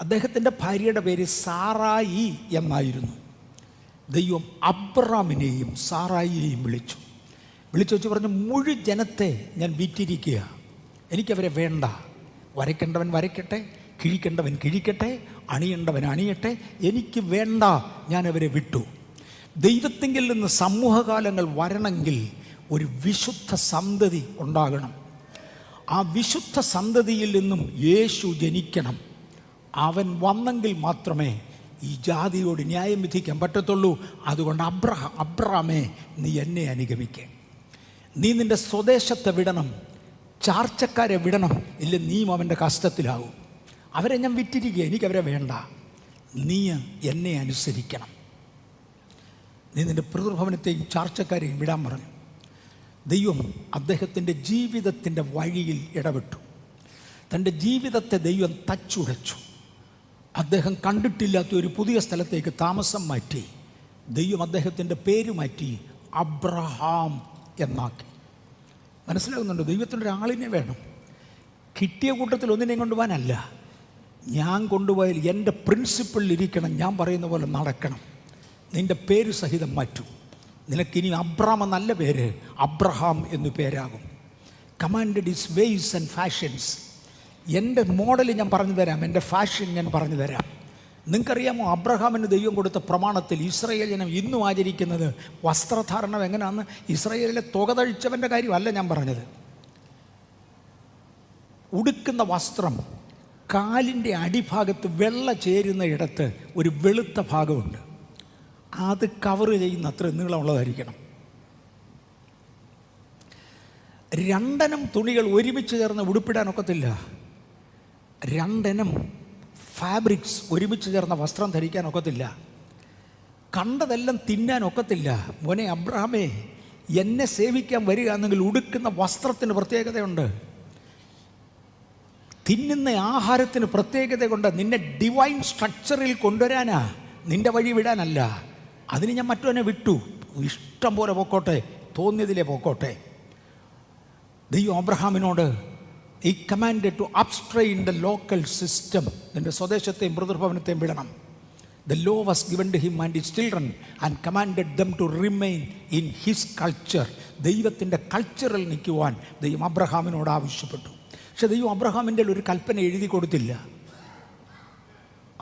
A: അദ്ദേഹത്തിൻ്റെ ഭാര്യയുടെ പേര് സാറായി എന്നായിരുന്നു. ദൈവം അബ്രാമിനെയും സാറായിയെയും വിളിച്ചു വെച്ച് പറഞ്ഞു, മുഴു ജനത്തെ ഞാൻ വിറ്റിരിക്കുക, എനിക്കവരെ വേണ്ട. വരയ്ക്കേണ്ടവൻ വരയ്ക്കട്ടെ, കിഴിക്കേണ്ടവൻ കിഴിക്കട്ടെ, അണിയേണ്ടവൻ അണിയട്ടെ, എനിക്ക് വേണ്ട, ഞാനവരെ വിട്ടു. ദൈവത്തിങ്കിൽ നിന്ന് സമൂഹകാലങ്ങൾ വരണമെങ്കിൽ ഒരു വിശുദ്ധ സന്തതി ഉണ്ടാകണം. ആ വിശുദ്ധ സന്തതിയിൽ നിന്നും യേശു ജനിക്കണം. അവൻ വന്നെങ്കിൽ മാത്രമേ ഈ ജാതിയോട് ന്യായം വിധിക്കാൻ പറ്റത്തുള്ളൂ. അതുകൊണ്ട് അബ്രാമേ, നീ എന്നെ അനുഗമിക്കേ. നീ നിൻ്റെ സ്വദേശത്തെ വിടണം, ചാർച്ചക്കാരെ വിടണം, ഇല്ല നീയും അവൻ്റെ കഷ്ടത്തിലാവും. അവരെ ഞാൻ വിറ്റിരിക്കുക, എനിക്കവരെ വേണ്ട. നീ എന്നെ അനുസരിക്കണം. നീ നിൻ്റെ പിതൃഭവനത്തെയും ചാർച്ചക്കാരെയും വിടാൻ പറഞ്ഞു. ദൈവം അദ്ദേഹത്തിൻ്റെ ജീവിതത്തിൻ്റെ വഴിയിൽ ഇടപെട്ടു. തൻ്റെ ജീവിതത്തെ ദൈവം തച്ചുടച്ചു. അദ്ദേഹം കണ്ടിട്ടില്ലാത്ത ഒരു പുതിയ സ്ഥലത്തേക്ക് താമസം മാറ്റി. ദൈവം അദ്ദേഹത്തിൻ്റെ പേര് മാറ്റി അബ്രഹാം എന്നാക്കി. മനസ്സിലാകുന്നുണ്ടോ? ദൈവത്തിൻ്റെ ഒരാളിനെ വേണം. കിട്ടിയ കൂട്ടത്തിൽ ഒന്നിനെയും കൊണ്ടുപോകാനല്ല. ഞാൻ കൊണ്ടുപോയാൽ എൻ്റെ പ്രിൻസിപ്പിളിൽ ഇരിക്കണം, ഞാൻ പറയുന്ന പോലെ നടക്കണം. നിൻ്റെ പേര് സഹിതം മാറ്റും. നിനക്കിനി അബ്രാം എന്നല്ല പേര്, അബ്രഹാം എന്ന് പേരാകും. Commanded his ways and fashions. എൻ്റെ മോഡൽ ഞാൻ പറഞ്ഞു തരാം, എൻ്റെ ഫാഷൻ ഞാൻ പറഞ്ഞു തരാം. നിങ്ങൾക്കറിയാമോ, അബ്രഹാമിന് ദൈവം കൊടുത്ത പ്രമാണത്തിൽ ഇസ്രായേൽ ജനം ഇന്നും ആചരിക്കുന്നത് വസ്ത്രധാരണം എങ്ങനെയാണെന്ന്? ഇസ്രായേലിലെ തുകതഴിച്ചവൻ്റെ കാര്യമല്ല ഞാൻ പറഞ്ഞത്. ഉടുക്കുന്ന വസ്ത്രം കാലിൻ്റെ അടിഭാഗത്ത് വെള്ള ചേരുന്ന ഇടത്ത് ഒരു വെളുത്ത ഭാഗമുണ്ട്. അത് കവർ ചെയ്യുന്ന അത്ര നീളമുള്ളതായിരിക്കണം. രണ്ടെണ്ണം തുണികൾ ഒരുമിച്ച് ചേർന്ന് ഉടുപ്പിടാനൊക്കത്തില്ല. രണ്ടെണ്ണം ഫാബ്രിക്സ് ഒരുമിച്ച് ചേർന്ന വസ്ത്രം ധരിക്കാനൊക്കത്തില്ല. കണ്ടതെല്ലാം തിന്നാനൊക്കത്തില്ല. മോനെ അബ്രഹാമേ, എന്നെ സേവിക്കാൻ വരിക എന്നെങ്കിൽ ഉടുക്കുന്ന വസ്ത്രത്തിന് പ്രത്യേകതയുണ്ട്, തിന്നുന്ന ആഹാരത്തിന് പ്രത്യേകത കൊണ്ട്. നിന്നെ ഡിവൈൻ സ്ട്രക്ചറിൽ കൊണ്ടുവരാനാ, നിന്റെ വഴി വിടാനല്ല. അതിന് ഞാൻ മറ്റവനെ വിട്ടു. ഇഷ്ടം പോലെ പോക്കോട്ടെ, തോന്നിയതിലേ പോക്കോട്ടെ. ദൈവം അബ്രഹാമിനോട് ഈ commanded to abstain the local system. നിന്റെ സ്വദേശത്തെയും പിതൃഭവനത്തെയും വിടണം. The law was given to him and his children and commanded them to remain in his culture. ദൈവത്തിൻ്റെ കൾച്ചറിൽ നിൽക്കുവാൻ ദൈവം അബ്രഹാമിനോട് ആവശ്യപ്പെട്ടു. പക്ഷെ ദൈവം അബ്രഹാമിൻ്റെ ഒരു കൽപ്പന എഴുതി കൊടുത്തില്ല.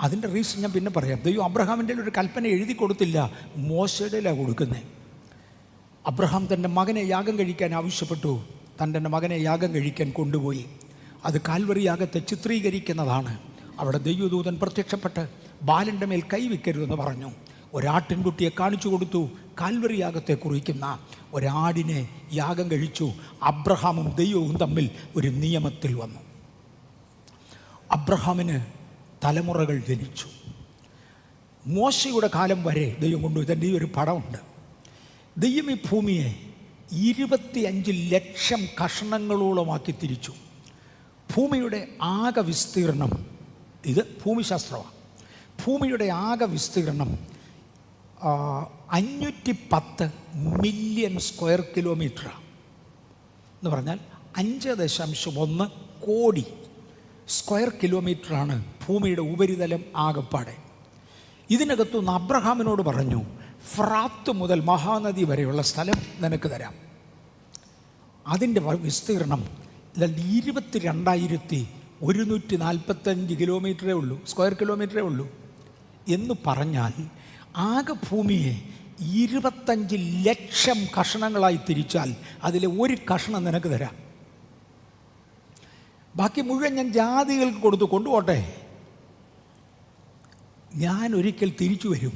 A: അതിൻ്റെ റീസൺ ഞാൻ പിന്നെ പറയാം. ദൈവം അബ്രഹാമിൻ്റെ ഒരു കൽപ്പന എഴുതി കൊടുത്തില്ല, മോശയുടെയിലാണ് കൊടുക്കുന്നത്. അബ്രഹാം തൻ്റെ മകനെ യാഗം കഴിക്കാൻ ആവശ്യപ്പെട്ടു. തൻ്റെ മകനെ യാഗം കഴിക്കാൻ കൊണ്ടുപോയി. അത് കാൽവറി യാഗത്തെ ചിത്രീകരിക്കുന്നതാണ്. അവിടെ ദൈവദൂതൻ പ്രത്യക്ഷപ്പെട്ട് ബാലൻ്റെ മേൽ കൈവയ്ക്കരുതെന്ന് പറഞ്ഞു. ഒരാട്ടിൻകുട്ടിയെ കാണിച്ചു കൊടുത്തു. കാൽവറി യാഗത്തെ കുറിക്കുന്ന ഒരാടിനെ യാഗം കഴിച്ചു. അബ്രഹാമും ദൈവവും തമ്മിൽ ഒരു നിയമത്തിൽ വന്നു. അബ്രഹാമിന് തലമുറകൾ ജനിച്ചു. മോശയുടെ കാലം വരെ ദൈവം കൊണ്ടുപോയി. തൻ്റെ ഈ ഒരു പടമുണ്ട്. ദൈവം ഈ ഭൂമിയെ 25 ലക്ഷം കഷണങ്ങളോളമാക്കി തിരിച്ചു. ഭൂമിയുടെ ആകെ വിസ്തീർണം, ഇത് ഭൂമിശാസ്ത്രമാണ്, ഭൂമിയുടെ ആകെ വിസ്തീർണം 510 മില്യൺ സ്ക്വയർ കിലോമീറ്ററാണ്. എന്ന് പറഞ്ഞാൽ 5.1 കോടി സ്ക്വയർ കിലോമീറ്ററാണ് ഭൂമിയുടെ ഉപരിതലം ആകപ്പാടെ. ഇതിനകത്തുനിന്ന് അബ്രഹാമിനോട് പറഞ്ഞു, ഫ്രാത്ത് മുതൽ മഹാനദി വരെയുള്ള സ്ഥലം നിനക്ക് തരാം. അതിൻ്റെ വിസ്തീർണം 22,145 കിലോമീറ്ററേ ഉള്ളൂ, സ്ക്വയർ കിലോമീറ്ററേ ഉള്ളൂ. എന്ന് പറഞ്ഞാൽ ആകെ ഭൂമിയെ 25 ലക്ഷം കഷണങ്ങളായി തിരിച്ചാൽ അതിലെ ഒരു കഷണം നിനക്ക് തരാം. ബാക്കി മുഴുവൻ ഞാൻ ജാതികൾക്ക് കൊടുത്തു കൊണ്ടുപോട്ടെ. ഞാൻ ഒരിക്കൽ തിരിച്ചു വരും,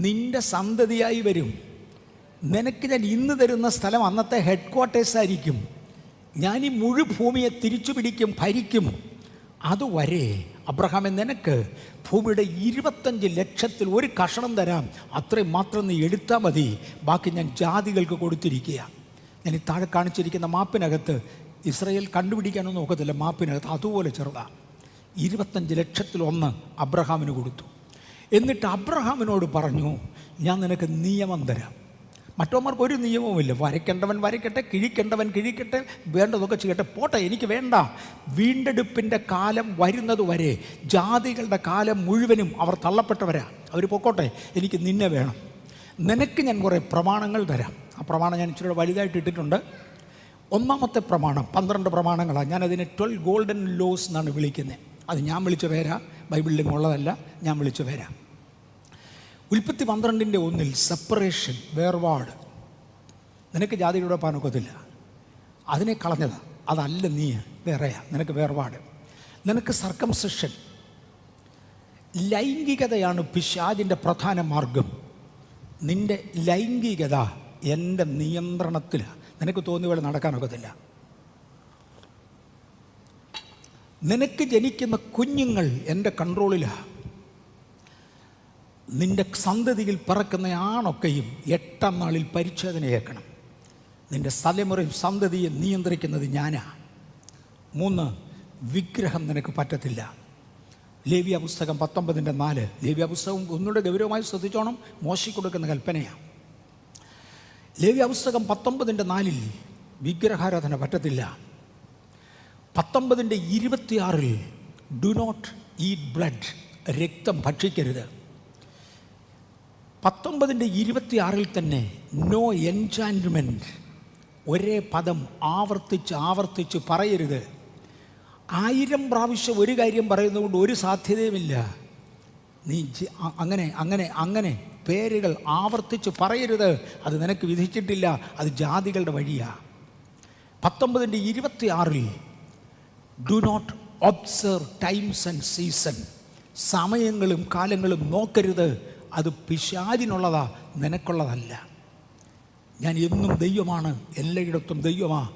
A: നിന്റെ സന്തതിയായി വരും. നിനക്ക് ഞാൻ ഇന്ന് തരുന്ന സ്ഥലം അന്നത്തെ ഹെഡ് ക്വാർട്ടേഴ്സായിരിക്കും. ഞാൻ ഈ മുഴുവൻ ഭൂമിയെ തിരിച്ചു പിടിക്കും, ഭരിക്കും. അതുവരെ അബ്രഹാമെ നിനക്ക് ഭൂമിയുടെ 25 ലക്ഷത്തിൽ ഒരു കഷണം തരാം. അത്രയും മാത്രം നീ എടുത്താൽ മതി. ബാക്കി ഞാൻ ജാതികൾക്ക് കൊടുത്തിരിക്കുക. ഞാൻ ഈ താഴെ കാണിച്ചിരിക്കുന്ന മാപ്പിനകത്ത് ഇസ്രായേൽ കണ്ടുപിടിക്കാനൊന്നും നോക്കത്തില്ല. മാപ്പിനകത്ത് അതുപോലെ ചെറുതാണ്. 25 ലക്ഷത്തിലൊന്ന് അബ്രഹാമിന് കൊടുത്തു. എന്നിട്ട് അബ്രഹാമിനോട് പറഞ്ഞു, ഞാൻ നിനക്ക് നിയമം തരാം. മറ്റവന്മാർക്ക് ഒരു നിയമവുമില്ല. വരയ്ക്കേണ്ടവൻ വരയ്ക്കട്ടെ, കിഴിക്കേണ്ടവൻ കിഴിക്കട്ടെ, വേണ്ടതൊക്കെ ചെയ്യട്ടെ, പോട്ടെ, എനിക്ക് വേണ്ട. വീണ്ടെടുപ്പിൻ്റെ കാലം വരുന്നത് വരെ ജാതികളുടെ കാലം മുഴുവനും അവർ തള്ളപ്പെട്ടവരാ. അവർ പൊക്കോട്ടെ, എനിക്ക് നിന്നെ വേണം. നിനക്ക് ഞാൻ കുറേ പ്രമാണങ്ങൾ തരാം. ആ പ്രമാണം ഞാൻ ഇച്ചിരി വലുതായിട്ട് ഇട്ടിട്ടുണ്ട്. ഒന്നാമത്തെ പ്രമാണം 12 പ്രമാണങ്ങളാണ്. ഞാനതിനെ 12 ഗോൾഡൻ ലോസ് എന്നാണ് വിളിക്കുന്നത്. അത് ഞാൻ വിളിച്ച പേരാ, ബൈബിളിലും ഉള്ളതല്ല, ഞാൻ വിളിച്ച പേരാ. ഉൽപ്പത്തി 12:1 സെപ്പറേഷൻ, വേർപാട്. നിനക്ക് ജാതിയുടെ പാനൊക്കത്തില്ല, അതിനെ കളഞ്ഞതാ. അതല്ല, നീ വേറെയാ, നിനക്ക് വേർപാട്. നിനക്ക് സർക്കംസിഷൻ, ലൈംഗികതയാണ് പിശാചിൻ്റെ പ്രധാന മാർഗം. നിൻ്റെ ലൈംഗികത എൻ്റെ നിയന്ത്രണത്തിലാണ്. നിനക്ക് തോന്നിയ പോലെ നടക്കാനൊക്കത്തില്ല. നിനക്ക് ജനിക്കുന്ന കുഞ്ഞുങ്ങൾ എൻ്റെ കൺട്രോളിലാണ്. നിൻ്റെ സന്തതിയിൽ പിറക്കുന്ന ആണൊക്കെയും 8-ാം നാളിൽ പരിച്ഛേദനയേക്കണം. നിൻ്റെ തലമുറയും സന്തതിയെ നിയന്ത്രിക്കുന്നത് ഞാനാ. 3, വിഗ്രഹം നിനക്ക് പറ്റത്തില്ല. ലേവ്യ പുസ്തകം 19:4. ലേവ്യ പുസ്തകം ഒന്നുകൂടെ ഗൗരവമായി ശ്രദ്ധിച്ചോണം, മോശി കൊടുക്കുന്ന കൽപ്പനയാണ്. ലേവ്യ പുസ്തകം 19:4 വിഗ്രഹാരാധന പറ്റത്തില്ല. 19:26 ഡു നോട്ട് ഈറ്റ് ബ്ലഡ്, രക്തം ഭക്ഷിക്കരുത്. 19:26 തന്നെ നോ എൻചാൻറ്റ്മെൻറ്റ്, ഒരേ പദം ആവർത്തിച്ച് പറയരുത്. 1000 പ്രാവശ്യം ഒരു കാര്യം പറയുന്നതുകൊണ്ട് ഒരു സാധ്യതയുമില്ല. നീ അങ്ങനെ പേരുകൾ ആവർത്തിച്ച് പറയരുത്. അത് നിനക്ക് വിധിച്ചിട്ടില്ല, അത് ജാതികളുടെ വഴിയാണ്. 19:26 do not observe times and season, സമയങ്ങളും കാലങ്ങളും നോക്കരുത്. അത് പിശാചിനുള്ളതാ, നിനക്കുള്ളതല്ല. ഞാൻ എന്നും ദൈവമാണ്, എല്ലായിടത്തും ദൈവമാണ്.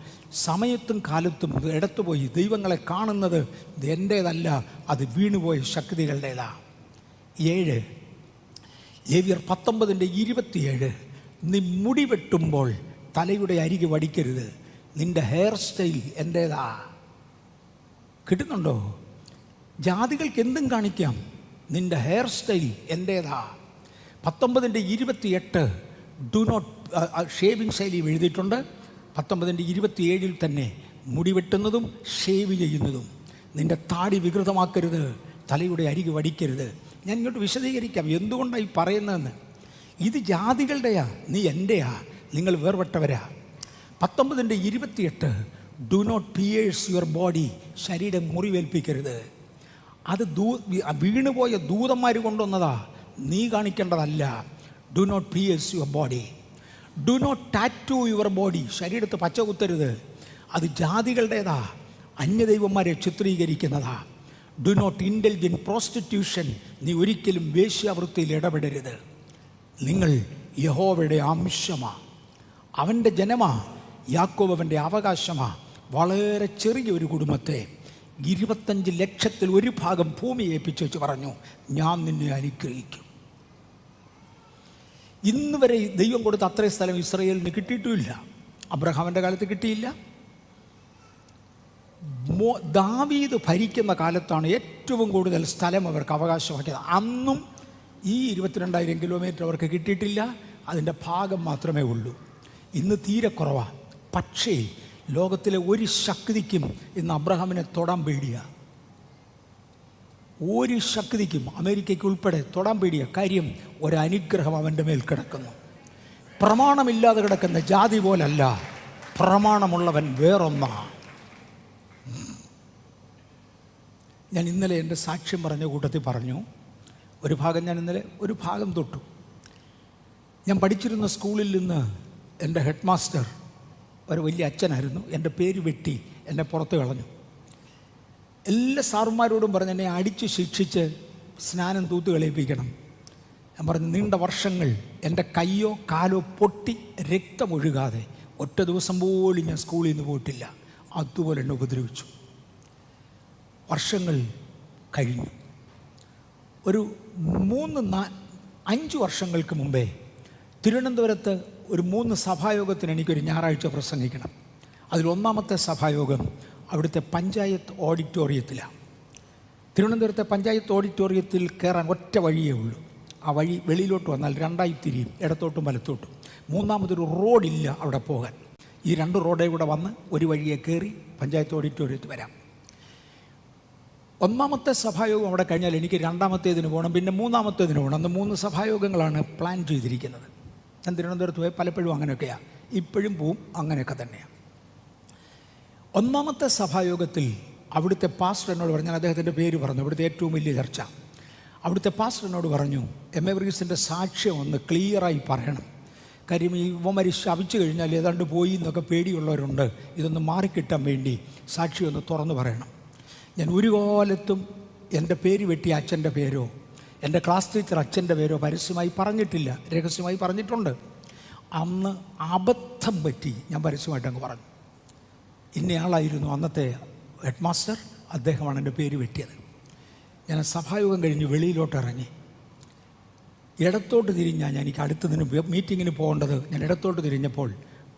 A: സമയത്തും കാലത്തും ഇടത്തു പോയി ദൈവങ്ങളെ കാണുന്നത് എൻ്റേതല്ല, അത് വീണുപോയ ശക്തികളുടേതാ. 7 ലേവ്യർ 19:27 നീ മുടി വെട്ടുമ്പോൾ തലയുടെ അരികെ വടിക്കരുത്. നിൻ്റെ ഹെയർ സ്റ്റൈൽ എൻ്റേതാ. കിട്ടുന്നുണ്ടോ? ജാതികൾക്ക് എന്തും കാണിക്കാം, നിൻ്റെ ഹെയർ സ്റ്റൈൽ എൻ്റേതാ. 19:28 ഡു നോട്ട് ഷേവിങ് ശൈലി എഴുതിയിട്ടുണ്ട്. 19:27 തന്നെ മുടി വെട്ടുന്നതും ഷേവ് ചെയ്യുന്നതും. നിൻ്റെ താടി വികൃതമാക്കരുത്, തലയുടെ അരികെ വടിക്കരുത്. ഞാൻ ഇങ്ങോട്ട് വിശദീകരിക്കാം എന്തുകൊണ്ടാണ് ഈ പറയുന്നതെന്ന്. ഇത് ജാതികളുടെയാ, നീ എൻ്റെയാ, നിങ്ങൾ വേർപെട്ടവരാ. 19:28 do not pierce your body, ശരീരം മുറിവേൽപ്പിക്കരുത്. അത് വീണുപോയ ദൂതന്മാർ കൊണ്ടുവന്നതാ, നീ കാണിക്കേണ്ടതല്ല. Do not pierce your body. Do not tattoo your body, ശരീരത്ത് പച്ച കുത്തരുത്. അത് ജാതികളുടേതാ, അന്യദൈവന്മാരെ ചിത്രീകരിക്കുന്നതാ. Do not indulge in prostitution, നീ ഒരിക്കലും വേശ്യാവൃത്തിയിൽ ഇടപെടരുത്. നിങ്ങൾ യഹോവയുടെ അംശമാ, അവൻ്റെ ജനമാ, യാക്കോബ് അവൻ്റെ അവകാശമാ. വളരെ ചെറിയൊരു കുടുംബത്തെ 25 ലക്ഷത്തിൽ ഒരു ഭാഗം ഭൂമി ഏൽപ്പിച്ചു വെച്ച് പറഞ്ഞു, ഞാൻ നിന്നെ അനുഗ്രഹിക്കും. ഇന്ന് വരെ ദൈവം കൊടുത്ത അത്രയും സ്ഥലം ഇസ്രായേലിന് കിട്ടിയിട്ടുമില്ല. അബ്രഹാമിൻ്റെ കാലത്ത് കിട്ടിയില്ല. ദാവീദ് ഭരിക്കുന്ന കാലത്താണ് ഏറ്റവും കൂടുതൽ സ്ഥലം അവർക്ക് അവകാശമാക്കിയത്. അന്നും ഈ 22,000 കിലോമീറ്റർ അവർക്ക് കിട്ടിയിട്ടില്ല. അതിൻ്റെ ഭാഗം മാത്രമേ ഉള്ളൂ. ഇന്ന് തീരെ കുറവാണ്. പക്ഷേ ലോകത്തിലെ ഒരു ശക്തിക്കും ഇന്ന് അബ്രഹാമിനെ തൊടാൻ പേടിയാണ്. ഒരു ശക്തിക്കും, അമേരിക്കയ്ക്ക് ഉൾപ്പെടെ തൊടാൻ പേടിയാണ്. കാര്യം, ഒരനുഗ്രഹം അവൻ്റെ മേൽ കിടക്കുന്നു. പ്രമാണമില്ലാതെ കിടക്കുന്ന ജാതി പോലല്ല, പ്രമാണമുള്ളവൻ വേറൊന്നാ. ഞാൻ ഇന്നലെ എൻ്റെ സാക്ഷ്യം പറഞ്ഞ കൂട്ടത്തിൽ പറഞ്ഞു, ഒരു ഭാഗം ഞാൻ ഇന്നലെ ഒരു ഭാഗം തൊട്ടു. ഞാൻ പഠിച്ചിരുന്ന സ്കൂളിൽ നിന്ന് എൻ്റെ ഹെഡ് മാസ്റ്റർ ഒരു വലിയ അച്ഛനായിരുന്നു. എൻ്റെ പേര് വെട്ടി എന്നെ പുറത്ത് കളഞ്ഞു. എല്ലാ സാറുമാരോടും പറഞ്ഞ് എന്നെ അടിച്ച് ശിക്ഷിച്ച് സ്നാനം തൂത്ത് കളയിപ്പിക്കണം. ഞാൻ പറഞ്ഞു, നീണ്ട വർഷങ്ങൾ എൻ്റെ കയ്യോ കാലോ പൊട്ടി രക്തമൊഴുകാതെ ഒറ്റ ദിവസം പോലും ഞാൻ സ്കൂളിൽ നിന്ന് പോയിട്ടില്ല. അതുപോലെ എന്നെ ഉപദ്രവിച്ചു. വർഷങ്ങൾ കഴിഞ്ഞു. ഒരു 5 വർഷങ്ങൾക്ക് മുമ്പേ തിരുവനന്തപുരത്ത് ഒരു 3 സഭായോഗത്തിന് എനിക്കൊരു ഞായറാഴ്ച പ്രസംഗിക്കണം. അതിലൊന്നാമത്തെ സഭായോഗം അവിടുത്തെ പഞ്ചായത്ത് ഓഡിറ്റോറിയത്തിലാണ്. തിരുവനന്തപുരത്തെ പഞ്ചായത്ത് ഓഡിറ്റോറിയത്തിൽ കയറാൻ ഒറ്റ വഴിയേ ഉള്ളൂ. ആ വഴി വെളിയിലോട്ട് വന്നാൽ 2ആയി തിരിയും, ഇടത്തോട്ടും വലത്തോട്ടും. മൂന്നാമതൊരു റോഡില്ല അവിടെ പോകാൻ. ഈ 2 റോഡേ കൂടെ വന്ന് ഒരു വഴിയെ കയറി പഞ്ചായത്ത് ഓഡിറ്റോറിയത്തിൽ വരാം. ഒന്നാമത്തെ സഭായോഗം അവിടെ കഴിഞ്ഞാൽ എനിക്ക് 2ാമത്തേതിന് പോകണം, പിന്നെ 3ാമത്തേതിന് പോകണം. അന്ന് 3 സഭായോഗങ്ങളാണ് പ്ലാൻ ചെയ്തിരിക്കുന്നത്. ഞാൻ തിരുവനന്തപുരത്ത് പോയി പലപ്പോഴും അങ്ങനെയൊക്കെയാണ്, ഇപ്പോഴും പോവും, അങ്ങനെയൊക്കെ തന്നെയാണ്. ഒന്നാമത്തെ സഭായോഗത്തിൽ അവിടുത്തെ പാസ്റ്റർ എന്നോട് പറഞ്ഞു, ഞാൻ അദ്ദേഹത്തിൻ്റെ പേര് പറഞ്ഞു, അവിടുത്തെ ഏറ്റവും വലിയ ചർച്ച. അവിടുത്തെ പാസ്റ്റർ എന്നോട് പറഞ്ഞു, എം.എ. വർഗീസിൻ്റെ സാക്ഷ്യം ഒന്ന് ക്ലിയറായി പറയണം. കാര്യം ഈ ഇവന്മാര് ശപിച്ചു കഴിഞ്ഞാൽ ഏതാണ്ട് പോയി എന്നൊക്കെ പേടിയുള്ളവരുണ്ട്. ഇതൊന്ന് മാറിക്കിട്ടാൻ വേണ്ടി സാക്ഷി ഒന്ന് തുറന്നു പറയണം. ഞാൻ ഒരു കാലത്തും എൻ്റെ പേര് വെട്ടിയ അച്ഛൻ്റെ പേരോ എൻ്റെ ക്ലാസ് ടീച്ചർ അച്ഛൻ്റെ പേരോ പരസ്യമായി പറഞ്ഞിട്ടില്ല, രഹസ്യമായി പറഞ്ഞിട്ടുണ്ട്. അന്ന് അബദ്ധം പറ്റി ഞാൻ പരസ്യമായിട്ടങ്ങ് പറഞ്ഞു. ഇന്നയാളായിരുന്നു അന്നത്തെ ഹെഡ് മാസ്റ്റർ, അദ്ദേഹമാണ് എൻ്റെ പേര് വെട്ടിയത്. ഞാൻ സഭായോഗം കഴിഞ്ഞ് വെളിയിലോട്ട് ഇറങ്ങി. ഇടത്തോട്ട് തിരിഞ്ഞാൽ എനിക്ക് അടുത്തതിന് മീറ്റിങ്ങിന് പോകേണ്ടത്. ഞാൻ ഇടത്തോട്ട് തിരിഞ്ഞപ്പോൾ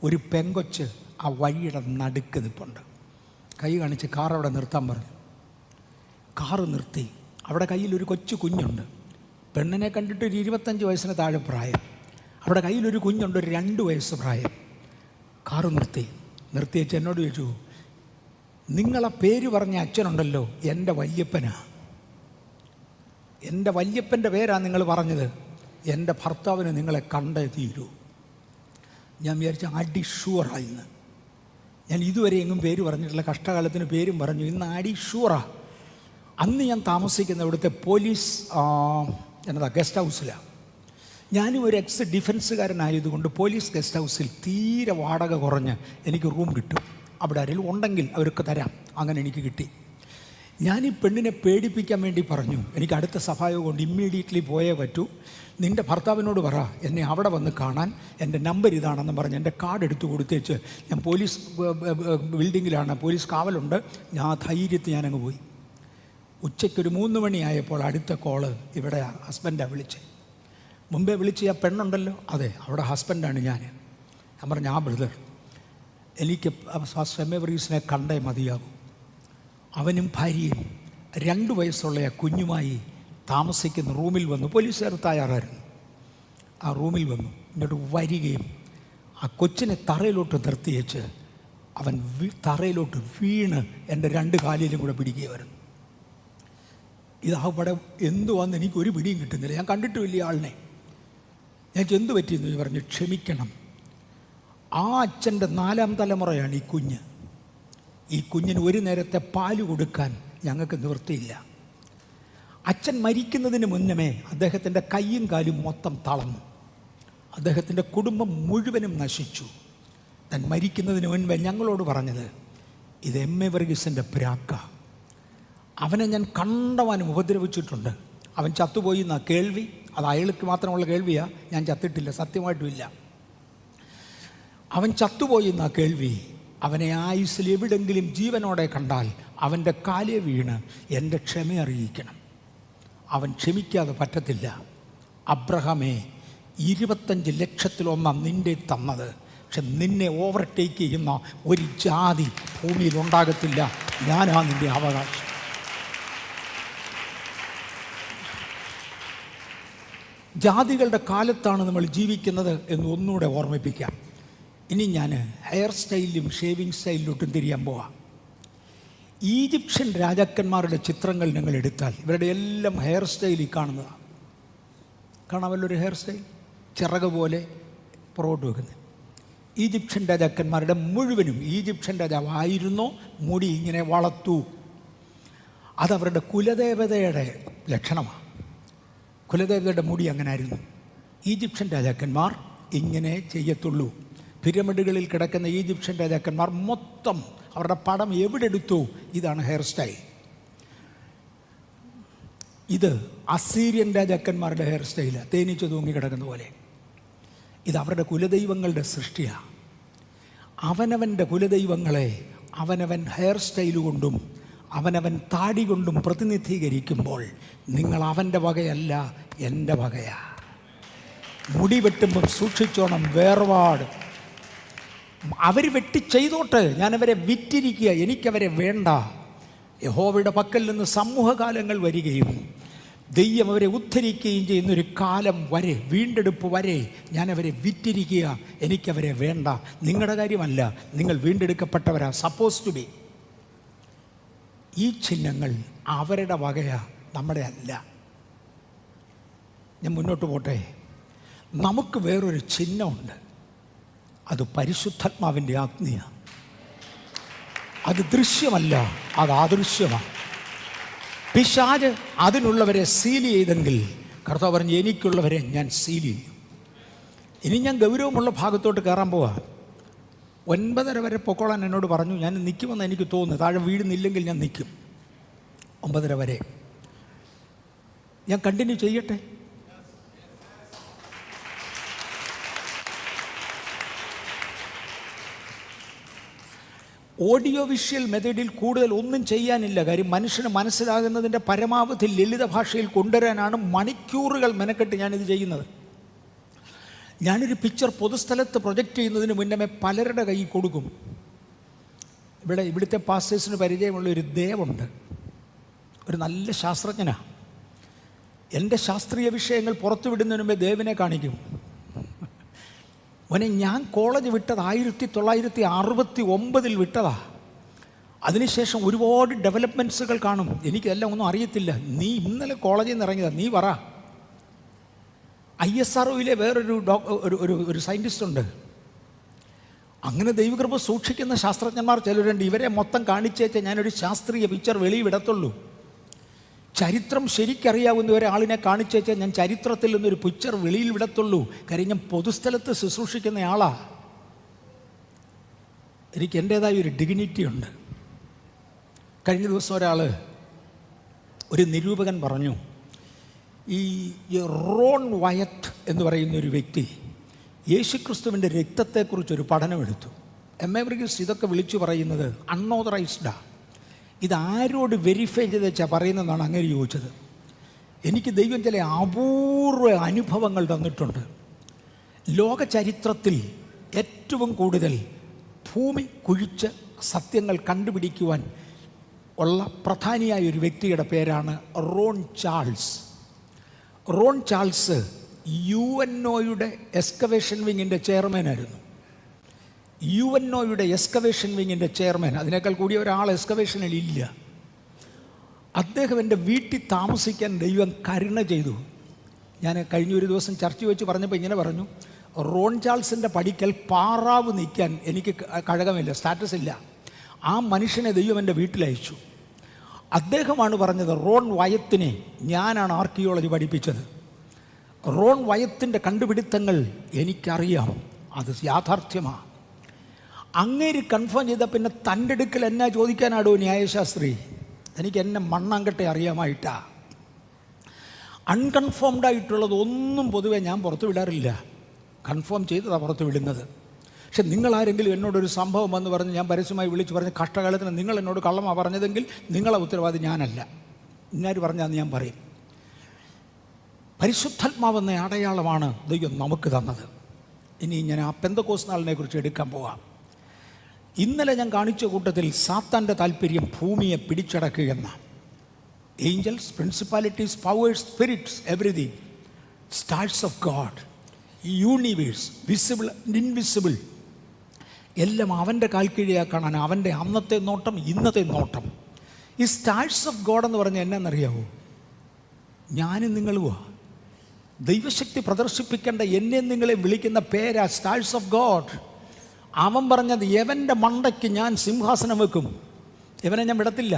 A: ഒരു പെങ്കൊച്ച് ആ വഴിയുടെ നടുക്ക് നിൽപ്പുണ്ട്. കൈ കാണിച്ച് കാർ അവിടെ നിർത്താൻ പറഞ്ഞു. കാറ് നിർത്തി. അവിടെ കയ്യിലൊരു കൊച്ചു കുഞ്ഞുണ്ട്. പെണ്ണിനെ കണ്ടിട്ട് ഒരു 25 വയസ്സിന് താഴെ പ്രായം. അവിടെ കയ്യിലൊരു കുഞ്ഞുണ്ട്, ഒരു 2 വയസ്സ് പ്രായം. കാറ് നിർത്തിയേച്ച് എന്നോട് ചോദിച്ചു, നിങ്ങളെ പേര് പറഞ്ഞ അച്ഛനുണ്ടല്ലോ, എൻ്റെ വല്യപ്പനാ. എൻ്റെ വല്യപ്പൻ്റെ പേരാണ് നിങ്ങൾ പറഞ്ഞത്. എൻ്റെ ഭർത്താവിന് നിങ്ങളെ കണ്ടേ തീരൂ. ഞാൻ വിചാരിച്ച അടി ഷുവറായിന്ന്. ഞാൻ ഇതുവരെ എങ്ങും പേര് പറഞ്ഞിട്ടില്ല, കഷ്ടകാലത്തിന് പേരും പറഞ്ഞു. ഇന്ന് അടി ഷുവറാ. അന്ന് ഞാൻ താമസിക്കുന്ന ഇവിടുത്തെ പോലീസ് ഗസ്റ്റ് ഹൗസിലാണ്. ഞാനും ഒരു എക്സ് ഡിഫൻസുകാരനായതുകൊണ്ട് പോലീസ് ഗസ്റ്റ് ഹൗസിൽ തീരെ വാടക കുറഞ്ഞ് എനിക്ക് റൂം കിട്ടും. അവിടെ ആരെങ്കിലും ഉണ്ടെങ്കിൽ അവർക്ക് തരാം. അങ്ങനെ എനിക്ക് കിട്ടി. ഞാൻ ഈ പെണ്ണിനെ പേടിപ്പിക്കാൻ വേണ്ടി പറഞ്ഞു, എനിക്ക് അടുത്ത സഭായോഗം കൊണ്ട് ഇമ്മീഡിയറ്റ്ലി പോയേ പറ്റൂ. നിൻ്റെ ഭർത്താവിനോട് പറ എന്നെ അവിടെ വന്ന് കാണാൻ, എൻ്റെ നമ്പർ ഇതാണെന്ന് പറഞ്ഞ് എൻ്റെ കാർഡ് എടുത്ത് കൊടുത്തേച്ച് ഞാൻ പോലീസ് ബിൽഡിങ്ങിലാണ്, പോലീസ് കാവലുണ്ട്. ഞാൻ ധൈര്യത്തിൽ ഞാനങ്ങ് പോയി. ഉച്ചയ്ക്കൊരു 3 മണിയായപ്പോൾ അടുത്ത കോള് ഇവിടെ ഹസ്ബൻഡാണ് വിളിച്ചത്. മുമ്പേ വിളിച്ച് ആ പെണ്ണുണ്ടല്ലോ, അതെ, അവിടെ ഹസ്ബൻഡാണ് ഞാൻ പറഞ്ഞു, ആ ബ്രദർ, എനിക്ക് എം.എ. വർഗീസിനെ കണ്ടേ മതിയാകും. അവനും ഭാര്യയും 2 വയസ്സുള്ള ആ കുഞ്ഞുമായി താമസിക്കുന്ന റൂമിൽ വന്നു. പോലീസുകാർ തയ്യാറായിരുന്നു. ആ റൂമിൽ വന്നു. ഇങ്ങോട്ട് വരികയും ആ കൊച്ചിനെ തറയിലോട്ട് നിർത്തിയേച്ച് അവൻ തറയിലോട്ട് വീണ് എൻ്റെ 2 കാലിലും കൂടെ പിടിക്കുകയായിരുന്നു. ഇതവിടെ എന്തുവാന്ന് എനിക്കൊരു പിടിയും കിട്ടുന്നില്ല. ഞാൻ കണ്ടിട്ടുമില്ല ആളിനെ. ഞാൻ എന്തു പറ്റിയെന്ന് പറഞ്ഞു, ക്ഷമിക്കണം. ആ അച്ഛൻ്റെ 4ാം തലമുറയാണ് ഈ കുഞ്ഞ്. ഈ കുഞ്ഞിന് ഒരു നേരത്തെ പാല് കൊടുക്കാൻ ഞങ്ങൾക്ക് നിവൃത്തിയില്ല. അച്ഛൻ മരിക്കുന്നതിന് മുന്നമേ അദ്ദേഹത്തിൻ്റെ കൈയും കാലും മൊത്തം തളർന്നു. അദ്ദേഹത്തിൻ്റെ കുടുംബം മുഴുവനും നശിച്ചു. താൻ മരിക്കുന്നതിന് മുൻപേ ഞങ്ങളോട് പറഞ്ഞത്, ഇത് എം.എ. വർഗീസിൻ്റെ പ്രാക്ക. അവനെ ഞാൻ കണ്ടവാനും ഉപദ്രവിച്ചിട്ടുണ്ട്. അവൻ ചത്തുപോയി എന്നാ കേൾവി. അത് അയാൾക്ക് മാത്രമുള്ള കേൾവിയാണ്. ഞാൻ ചത്തിട്ടില്ല, സത്യമായിട്ടുമില്ല. അവൻ ചത്തുപോയി എന്നാ കേൾവി. അവനെ ആയുസ്സിൽ എവിടെങ്കിലും ജീവനോടെ കണ്ടാൽ അവൻ്റെ കാലേ വീണ് എൻ്റെ ക്ഷമ അറിയിക്കണം. അവൻ ക്ഷമിക്കാതെ പറ്റത്തില്ല. അബ്രഹാമേ, 25 ലക്ഷത്തിലൊന്നാണ് നിൻ്റെ തന്നത്. പക്ഷെ നിന്നെ ഓവർടേക്ക് ചെയ്യുന്ന ഒരു ജാതി ഭൂമിയിൽ ഉണ്ടാകത്തില്ല. ഞാനാ നിൻ്റെ അവകാശം. ജാതികളുടെ കാലത്താണ് നമ്മൾ ജീവിക്കുന്നത് എന്ന് ഒന്നുകൂടെ ഓർമ്മിപ്പിക്കാം. ഇനി ഞാൻ ഹെയർ സ്റ്റൈലിലും ഷേവിങ് സ്റ്റൈലിലോട്ടും തിരിയാൻ പോവാം. ഈജിപ്ഷ്യൻ രാജാക്കന്മാരുടെ ചിത്രങ്ങൾ നിങ്ങൾ എടുത്താൽ ഇവരുടെ എല്ലാം ഹെയർ സ്റ്റൈലിൽ കാണുന്നതാണ്. കാണാമല്ലോ ഒരു ഹെയർ സ്റ്റൈൽ, ചിറക് പോലെ പുറകോട്ട് വെക്കുന്നത്. ഈജിപ്ഷ്യൻ രാജാക്കന്മാരുടെ മുഴുവനും ഈജിപ്ഷ്യൻ രാജാവായിരുന്നു മുടി ഇങ്ങനെ വളർത്തു. അതവരുടെ കുലദേവതയുടെ ലക്ഷണമാണ്. കുലദേവതയുടെ മുടി അങ്ങനെ ആയിരുന്നു. ഈജിപ്ഷ്യൻ രാജാക്കന്മാർ ഇങ്ങനെ ചെയ്യത്തുള്ളൂ. പിരമിഡുകളിൽ കിടക്കുന്ന ഈജിപ്ഷ്യൻ രാജാക്കന്മാർ മൊത്തം അവരുടെ പടം എവിടെ എടുത്തു ഇതാണ് ഹെയർ സ്റ്റൈൽ. ഇത് അസീരിയൻ രാജാക്കന്മാരുടെ ഹെയർ സ്റ്റൈലാണ്, തേനീച്ച തൂങ്ങിക്കിടക്കുന്ന പോലെ. ഇത് അവരുടെ കുലദൈവങ്ങളുടെ സൃഷ്ടിയാണ്. അവനവൻ്റെ കുലദൈവങ്ങളെ അവനവൻ ഹെയർ സ്റ്റൈൽ കൊണ്ടും അവനവൻ താടി കൊണ്ടും പ്രതിനിധീകരിക്കുമ്പോൾ നിങ്ങൾ അവൻ്റെ വകയല്ല, എൻ്റെ വകയാ. മുടി വെട്ടുമ്പം സൂക്ഷിച്ചോണം, വേർപാട്. അവർ വെട്ടി ചെയ്തോട്ട്, ഞാനവരെ വിറ്റിരിക്കുക, എനിക്കവരെ വേണ്ട. യഹോവയുടെ പക്കൽ നിന്ന് സമൂഹകാലങ്ങൾ വരികയും ദൈവം അവരെ ഉദ്ധരിക്കുകയും ചെയ്യുന്നൊരു കാലം വരെ, വീണ്ടെടുപ്പ് വരെ ഞാനവരെ വിറ്റിരിക്കുക, എനിക്കവരെ വേണ്ട. നിങ്ങളുടെ കാര്യമല്ല, നിങ്ങൾ വീണ്ടെടുക്കപ്പെട്ടവരാ, സപ്പോസ് ടു ബി. ഈ ചിഹ്നങ്ങൾ അവരുടെ വകയാ, നമ്മുടെ അല്ല. ഞാൻ മുന്നോട്ട് പോട്ടെ. നമുക്ക് വേറൊരു ചിഹ്നമുണ്ട്. അത് പരിശുദ്ധാത്മാവിൻ്റെ ആജ്ഞയാണ്. അത് ദൃശ്യമല്ല, അത് അദൃശ്യമാണ്. പിശാച് അതിനുള്ളവരെ സീൽ ചെയ്തെങ്കിൽ കർത്താവ് പറഞ്ഞു, എനിക്കുള്ളവരെ ഞാൻ സീൽ ചെയ്യും. ഇനി ഞാൻ ഗൗരവമുള്ള ഭാഗത്തോട്ട് കയറാൻ പോവാ. 9:30 വരെ പൊക്കോളാൻ എന്നോട് പറഞ്ഞു. ഞാൻ നിൽക്കുമെന്ന് എനിക്ക് തോന്നുന്നു. താഴെ വീഴുന്നില്ലെങ്കിൽ ഞാൻ നിൽക്കും 9:30 വരെ. ഞാൻ കണ്ടിന്യൂ ചെയ്യട്ടെ? ഓഡിയോ വിഷ്വൽ മെത്തേഡിൽ കൂടുതൽ ഒന്നും ചെയ്യാനില്ല. കാര്യം മനുഷ്യന് മനസ്സിലാകുന്നതിൻ്റെ പരമാവധി ലളിത ഭാഷയിൽ കൊണ്ടുവരാനാണ് മണിക്കൂറുകൾ മെനക്കെട്ട് ഞാനിത് ചെയ്യുന്നത്. ഞാനൊരു പിക്ചർ പൊതുസ്ഥലത്ത് പ്രൊജക്റ്റ് ചെയ്യുന്നതിന് മുന്നമേ പലരുടെ കയ്യിൽ കൊടുക്കും. ഇവിടുത്തെ പാസ്റ്റേഴ്സിന് പരിചയമുള്ള ഒരു ദേവുണ്ട്, ഒരു നല്ല ശാസ്ത്രജ്ഞനാണ്. എൻ്റെ ശാസ്ത്രീയ വിഷയങ്ങൾ പുറത്തു വിടുന്നതിന് മുമ്പേ ദേവിനെ കാണിക്കും. മോനെ, ഞാൻ കോളേജ് വിട്ടത് 1969 വിട്ടതാ. അതിനുശേഷം ഒരുപാട് ഡെവലപ്മെൻറ്റ്സുകൾ കാണും. എനിക്കെല്ലാം ഒന്നും അറിയത്തില്ല. നീ ഇന്നലെ കോളേജിൽ നിന്ന് ഇറങ്ങിയതാ, നീ പറ. ISROയിലെ വേറൊരു സയൻറ്റിസ്റ്റ് ഉണ്ട്. അങ്ങനെ ദൈവകൃപ സൂക്ഷിക്കുന്ന ശാസ്ത്രജ്ഞന്മാർ ചിലരുണ്ട്. ഇവരെ മൊത്തം കാണിച്ചേച്ച് ഞാനൊരു ശാസ്ത്രീയ പിക്ചർ വെളിവിടത്തുള്ളൂ. ചരിത്രം ശരിക്കറിയാവുന്ന ഒരാളിനെ കാണിച്ചേച്ചാൽ ഞാൻ ചരിത്രത്തിൽ നിന്നൊരു പിക്ചർ വെളിയിൽ വിടത്തുള്ളൂ. കാര്യം ഞാൻ പൊതുസ്ഥലത്ത് ശുശ്രൂഷിക്കുന്ന ആളാണ്. എനിക്ക് എൻ്റേതായ ഒരു ഡിഗ്നിറ്റി ഉണ്ട്. കഴിഞ്ഞ ദിവസം ഒരു നിരൂപകൻ പറഞ്ഞു, ഈ റോൺ വയറ്റ് എന്ന് പറയുന്ന ഒരു വ്യക്തി യേശുക്രിസ്തുവിൻ്റെ രക്തത്തെക്കുറിച്ചൊരു പഠനമെടുത്തു. എംഎബ്രിഗിസ് ഇതൊക്കെ വിളിച്ചു പറയുന്നത് അൺഓതറൈസ്ഡാണ്. ഇതാരോട് വെരിഫൈ ചെയ്ത് വെച്ചാൽ പറയുന്നതെന്നാണ് അങ്ങനെ ചോദിച്ചത്. എനിക്ക് ദൈവം ചില അപൂർവ അനുഭവങ്ങൾ തന്നിട്ടുണ്ട്. ലോക ചരിത്രത്തിൽ ഏറ്റവും കൂടുതൽ ഭൂമി കുഴിച്ച് സത്യങ്ങൾ കണ്ടുപിടിക്കുവാൻ ഉള്ള പ്രധാനിയായ ഒരു വ്യക്തിയുടെ പേരാണ് റോൺ ചാൾസ്. റോൺ ചാൾസ് UNOയുടെ എക്സ്കവേഷൻ വിങ്ങിൻ്റെ ചെയർമാനായിരുന്നു. UNOയുടെ എക്സ്കവേഷൻ വിങ്ങിൻ്റെ ചെയർമാൻ. അതിനേക്കാൾ കൂടിയ ഒരാൾ എക്സ്കവേഷനിൽ ഇല്ല. അദ്ദേഹം എൻ്റെ വീട്ടിൽ താമസിക്കാൻ ദൈവം കരുണ ചെയ്തു. ഞാൻ കഴിഞ്ഞൊരു ദിവസം ചർച്ച വെച്ച് പറഞ്ഞപ്പോൾ ഇങ്ങനെ പറഞ്ഞു, റോൺ ചാൾസിൻ്റെ പടിക്കൽ പാറാവ് നിൽക്കാൻ എനിക്ക് കഴകമില്ല, സ്റ്റാറ്റസ് ഇല്ല. ആ മനുഷ്യനെ ദൈവം എൻ്റെ വീട്ടിലയച്ചു. അദ്ദേഹമാണ് പറഞ്ഞത്, റോൺ വയത്തിനെ ഞാനാണ് ആർക്കിയോളജി പഠിപ്പിച്ചത്. റോൺ വയത്തിൻ്റെ കണ്ടുപിടുത്തങ്ങൾ എനിക്കറിയാം, അത് യാഥാർത്ഥ്യമാണ്. അങ്ങേര് കൺഫേം ചെയ്ത പിന്നെ തൻ്റെ അടുക്കൽ എന്നാ ചോദിക്കാനാടോ ന്യായശാസ്ത്രി? എനിക്ക് എന്നെ മണ്ണാങ്കട്ടെ അറിയാമായിട്ടാ. അൺകൺഫേംഡ് ആയിട്ടുള്ളത് ഒന്നും പൊതുവെ ഞാൻ പുറത്തു വിടാറില്ല. കൺഫേം ചെയ്തതാണ് പുറത്തു വിടുന്നത്. പക്ഷെ നിങ്ങളാരെങ്കിലും എന്നോടൊരു സംഭവം വന്ന് പറഞ്ഞ് ഞാൻ പരസ്യമായി വിളിച്ച് പറഞ്ഞ് കഷ്ടകാലത്തിന് നിങ്ങൾ എന്നോട് കള്ളമാണ് പറഞ്ഞതെങ്കിൽ നിങ്ങളെ ഉത്തരവാദി ഞാനല്ല. ഇന്നാര് പറഞ്ഞാന്ന് ഞാൻ പറയും. പരിശുദ്ധാത്മാവെന്ന അടയാളമാണ് ദൈവം നമുക്ക് തന്നത്. ഇനി ഞാൻ ആ പെന്തക്കോസ്ത് നാളിനെ കുറിച്ച് എടുക്കാൻ പോവാം. ഇന്നലെ ഞാൻ കാണിച്ച കൂട്ടത്തിൽ സാത്താൻ്റെ താല്പര്യം ഭൂമിയെ പിടിച്ചടക്കുകയെന്ന. Angels, principalities, powers, spirits, everything, stars of God, universe, visible and invisible, എല്ലാം അവൻ്റെ കാൽക്കീഴിയാക്കാനാണ് അവൻ്റെ അന്നത്തെ നോട്ടം, ഇന്നത്തെ നോട്ടം. ഈ സ്റ്റാർസ് ഓഫ് ഗോഡ് എന്ന് പറഞ്ഞാൽ എന്നാണെന്നറിയാവോ? ഞാനും നിങ്ങളുവാ. ദൈവശക്തി പ്രദർശിപ്പിക്കേണ്ട എന്നെ നിങ്ങളെ വിളിക്കുന്ന പേരാ സ്റ്റാർസ് ഓഫ് ഗോഡ്. അവൻ പറഞ്ഞത്, എവൻ്റെ മണ്ടയ്ക്ക് ഞാൻ സിംഹാസനം വെക്കും, ഇവനെ ഞാൻ വിടത്തില്ല,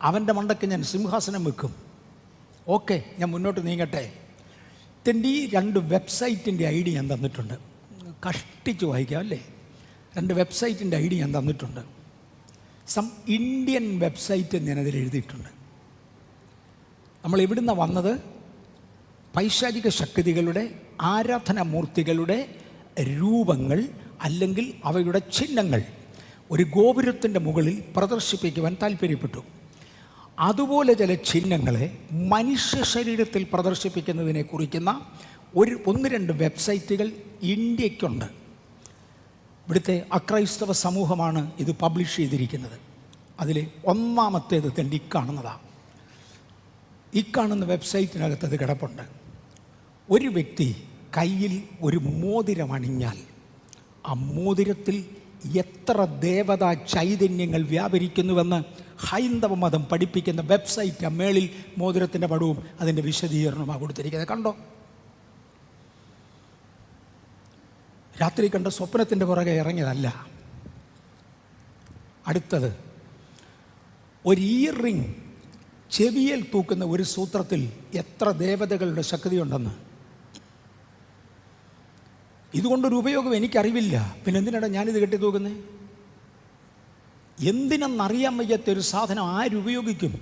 A: അവൻ്റെ മണ്ടയ്ക്ക് ഞാൻ സിംഹാസനം വെക്കും. ഓക്കെ, ഞാൻ മുന്നോട്ട് നീങ്ങട്ടെ. ഇതിൻ്റെ ഈ 2 വെബ്സൈറ്റിൻ്റെ ഐ ഡി ഞാൻ തന്നിട്ടുണ്ട്. കഷ്ടിച്ച് വായിക്കാം അല്ലേ? 2 വെബ്സൈറ്റിൻ്റെ ഐ ഡി ഞാൻ തന്നിട്ടുണ്ട്. സം ഇന്ത്യൻ വെബ്സൈറ്റ് ഞാനതിൽ എഴുതിയിട്ടുണ്ട്. നമ്മൾ എവിടുന്നാണ് വന്നത്? പൈശാചിക ശക്തികളുടെ ആരാധനാമൂർത്തികളുടെ രൂപങ്ങൾ അല്ലെങ്കിൽ അവയുടെ ചിഹ്നങ്ങൾ ഒരു ഗോപുരത്തിൻ്റെ മുകളിൽ പ്രദർശിപ്പിക്കുവാൻ താല്പര്യപ്പെട്ടു. അതുപോലെ ചില ചിഹ്നങ്ങളെ മനുഷ്യ ശരീരത്തിൽ പ്രദർശിപ്പിക്കുന്നതിനെ കുറിക്കുന്ന 1-2 വെബ്സൈറ്റുകൾ ഇന്ത്യക്കുണ്ട്. ഇവിടുത്തെ അക്രൈസ്തവ സമൂഹമാണ് ഇത് പബ്ലിഷ് ചെയ്തിരിക്കുന്നത്. അതിൽ ഒന്നാമത്തേത് തന്നെ കാണുന്നതാണ്. ഈ കാണുന്ന വെബ്സൈറ്റിനകത്ത് അത് കിടപ്പുണ്ട്. ഒരു വ്യക്തി കയ്യിൽ ഒരു മോതിരം അണിഞ്ഞാൽ ആ മോതിരത്തിൽ എത്ര ദേവതാ ചൈതന്യങ്ങൾ വ്യാപരിക്കുന്നുവെന്ന് ഹൈന്ദവ മതം പഠിപ്പിക്കുന്ന വെബ്സൈറ്റ്. മേളിൽ മോതിരത്തിൻ്റെ പടവും അതിൻ്റെ വിശദീകരണമാണ് കൊടുത്തിരിക്കുന്നത്. കണ്ടോ? രാത്രി കണ്ട സ്വപ്നത്തിൻ്റെ പുറകെ ഇറങ്ങിയതല്ല. അടുത്തത് ഒരു ഇയർ റിംഗ് ചെവിയിൽ തൂക്കുന്ന ഒരു സൂത്രത്തിൽ എത്ര ദേവതകളുടെ ശക്തിയുണ്ടെന്ന്. ഇതുകൊണ്ടൊരു ഉപയോഗം എനിക്കറിവില്ല, പിന്നെ എന്തിനാണ് ഞാനിത് കെട്ടി തൂക്കുന്നത്? എന്തിനെന്നറിയാൻ വയ്യാത്തൊരു സാധനം ആരുപയോഗിക്കും?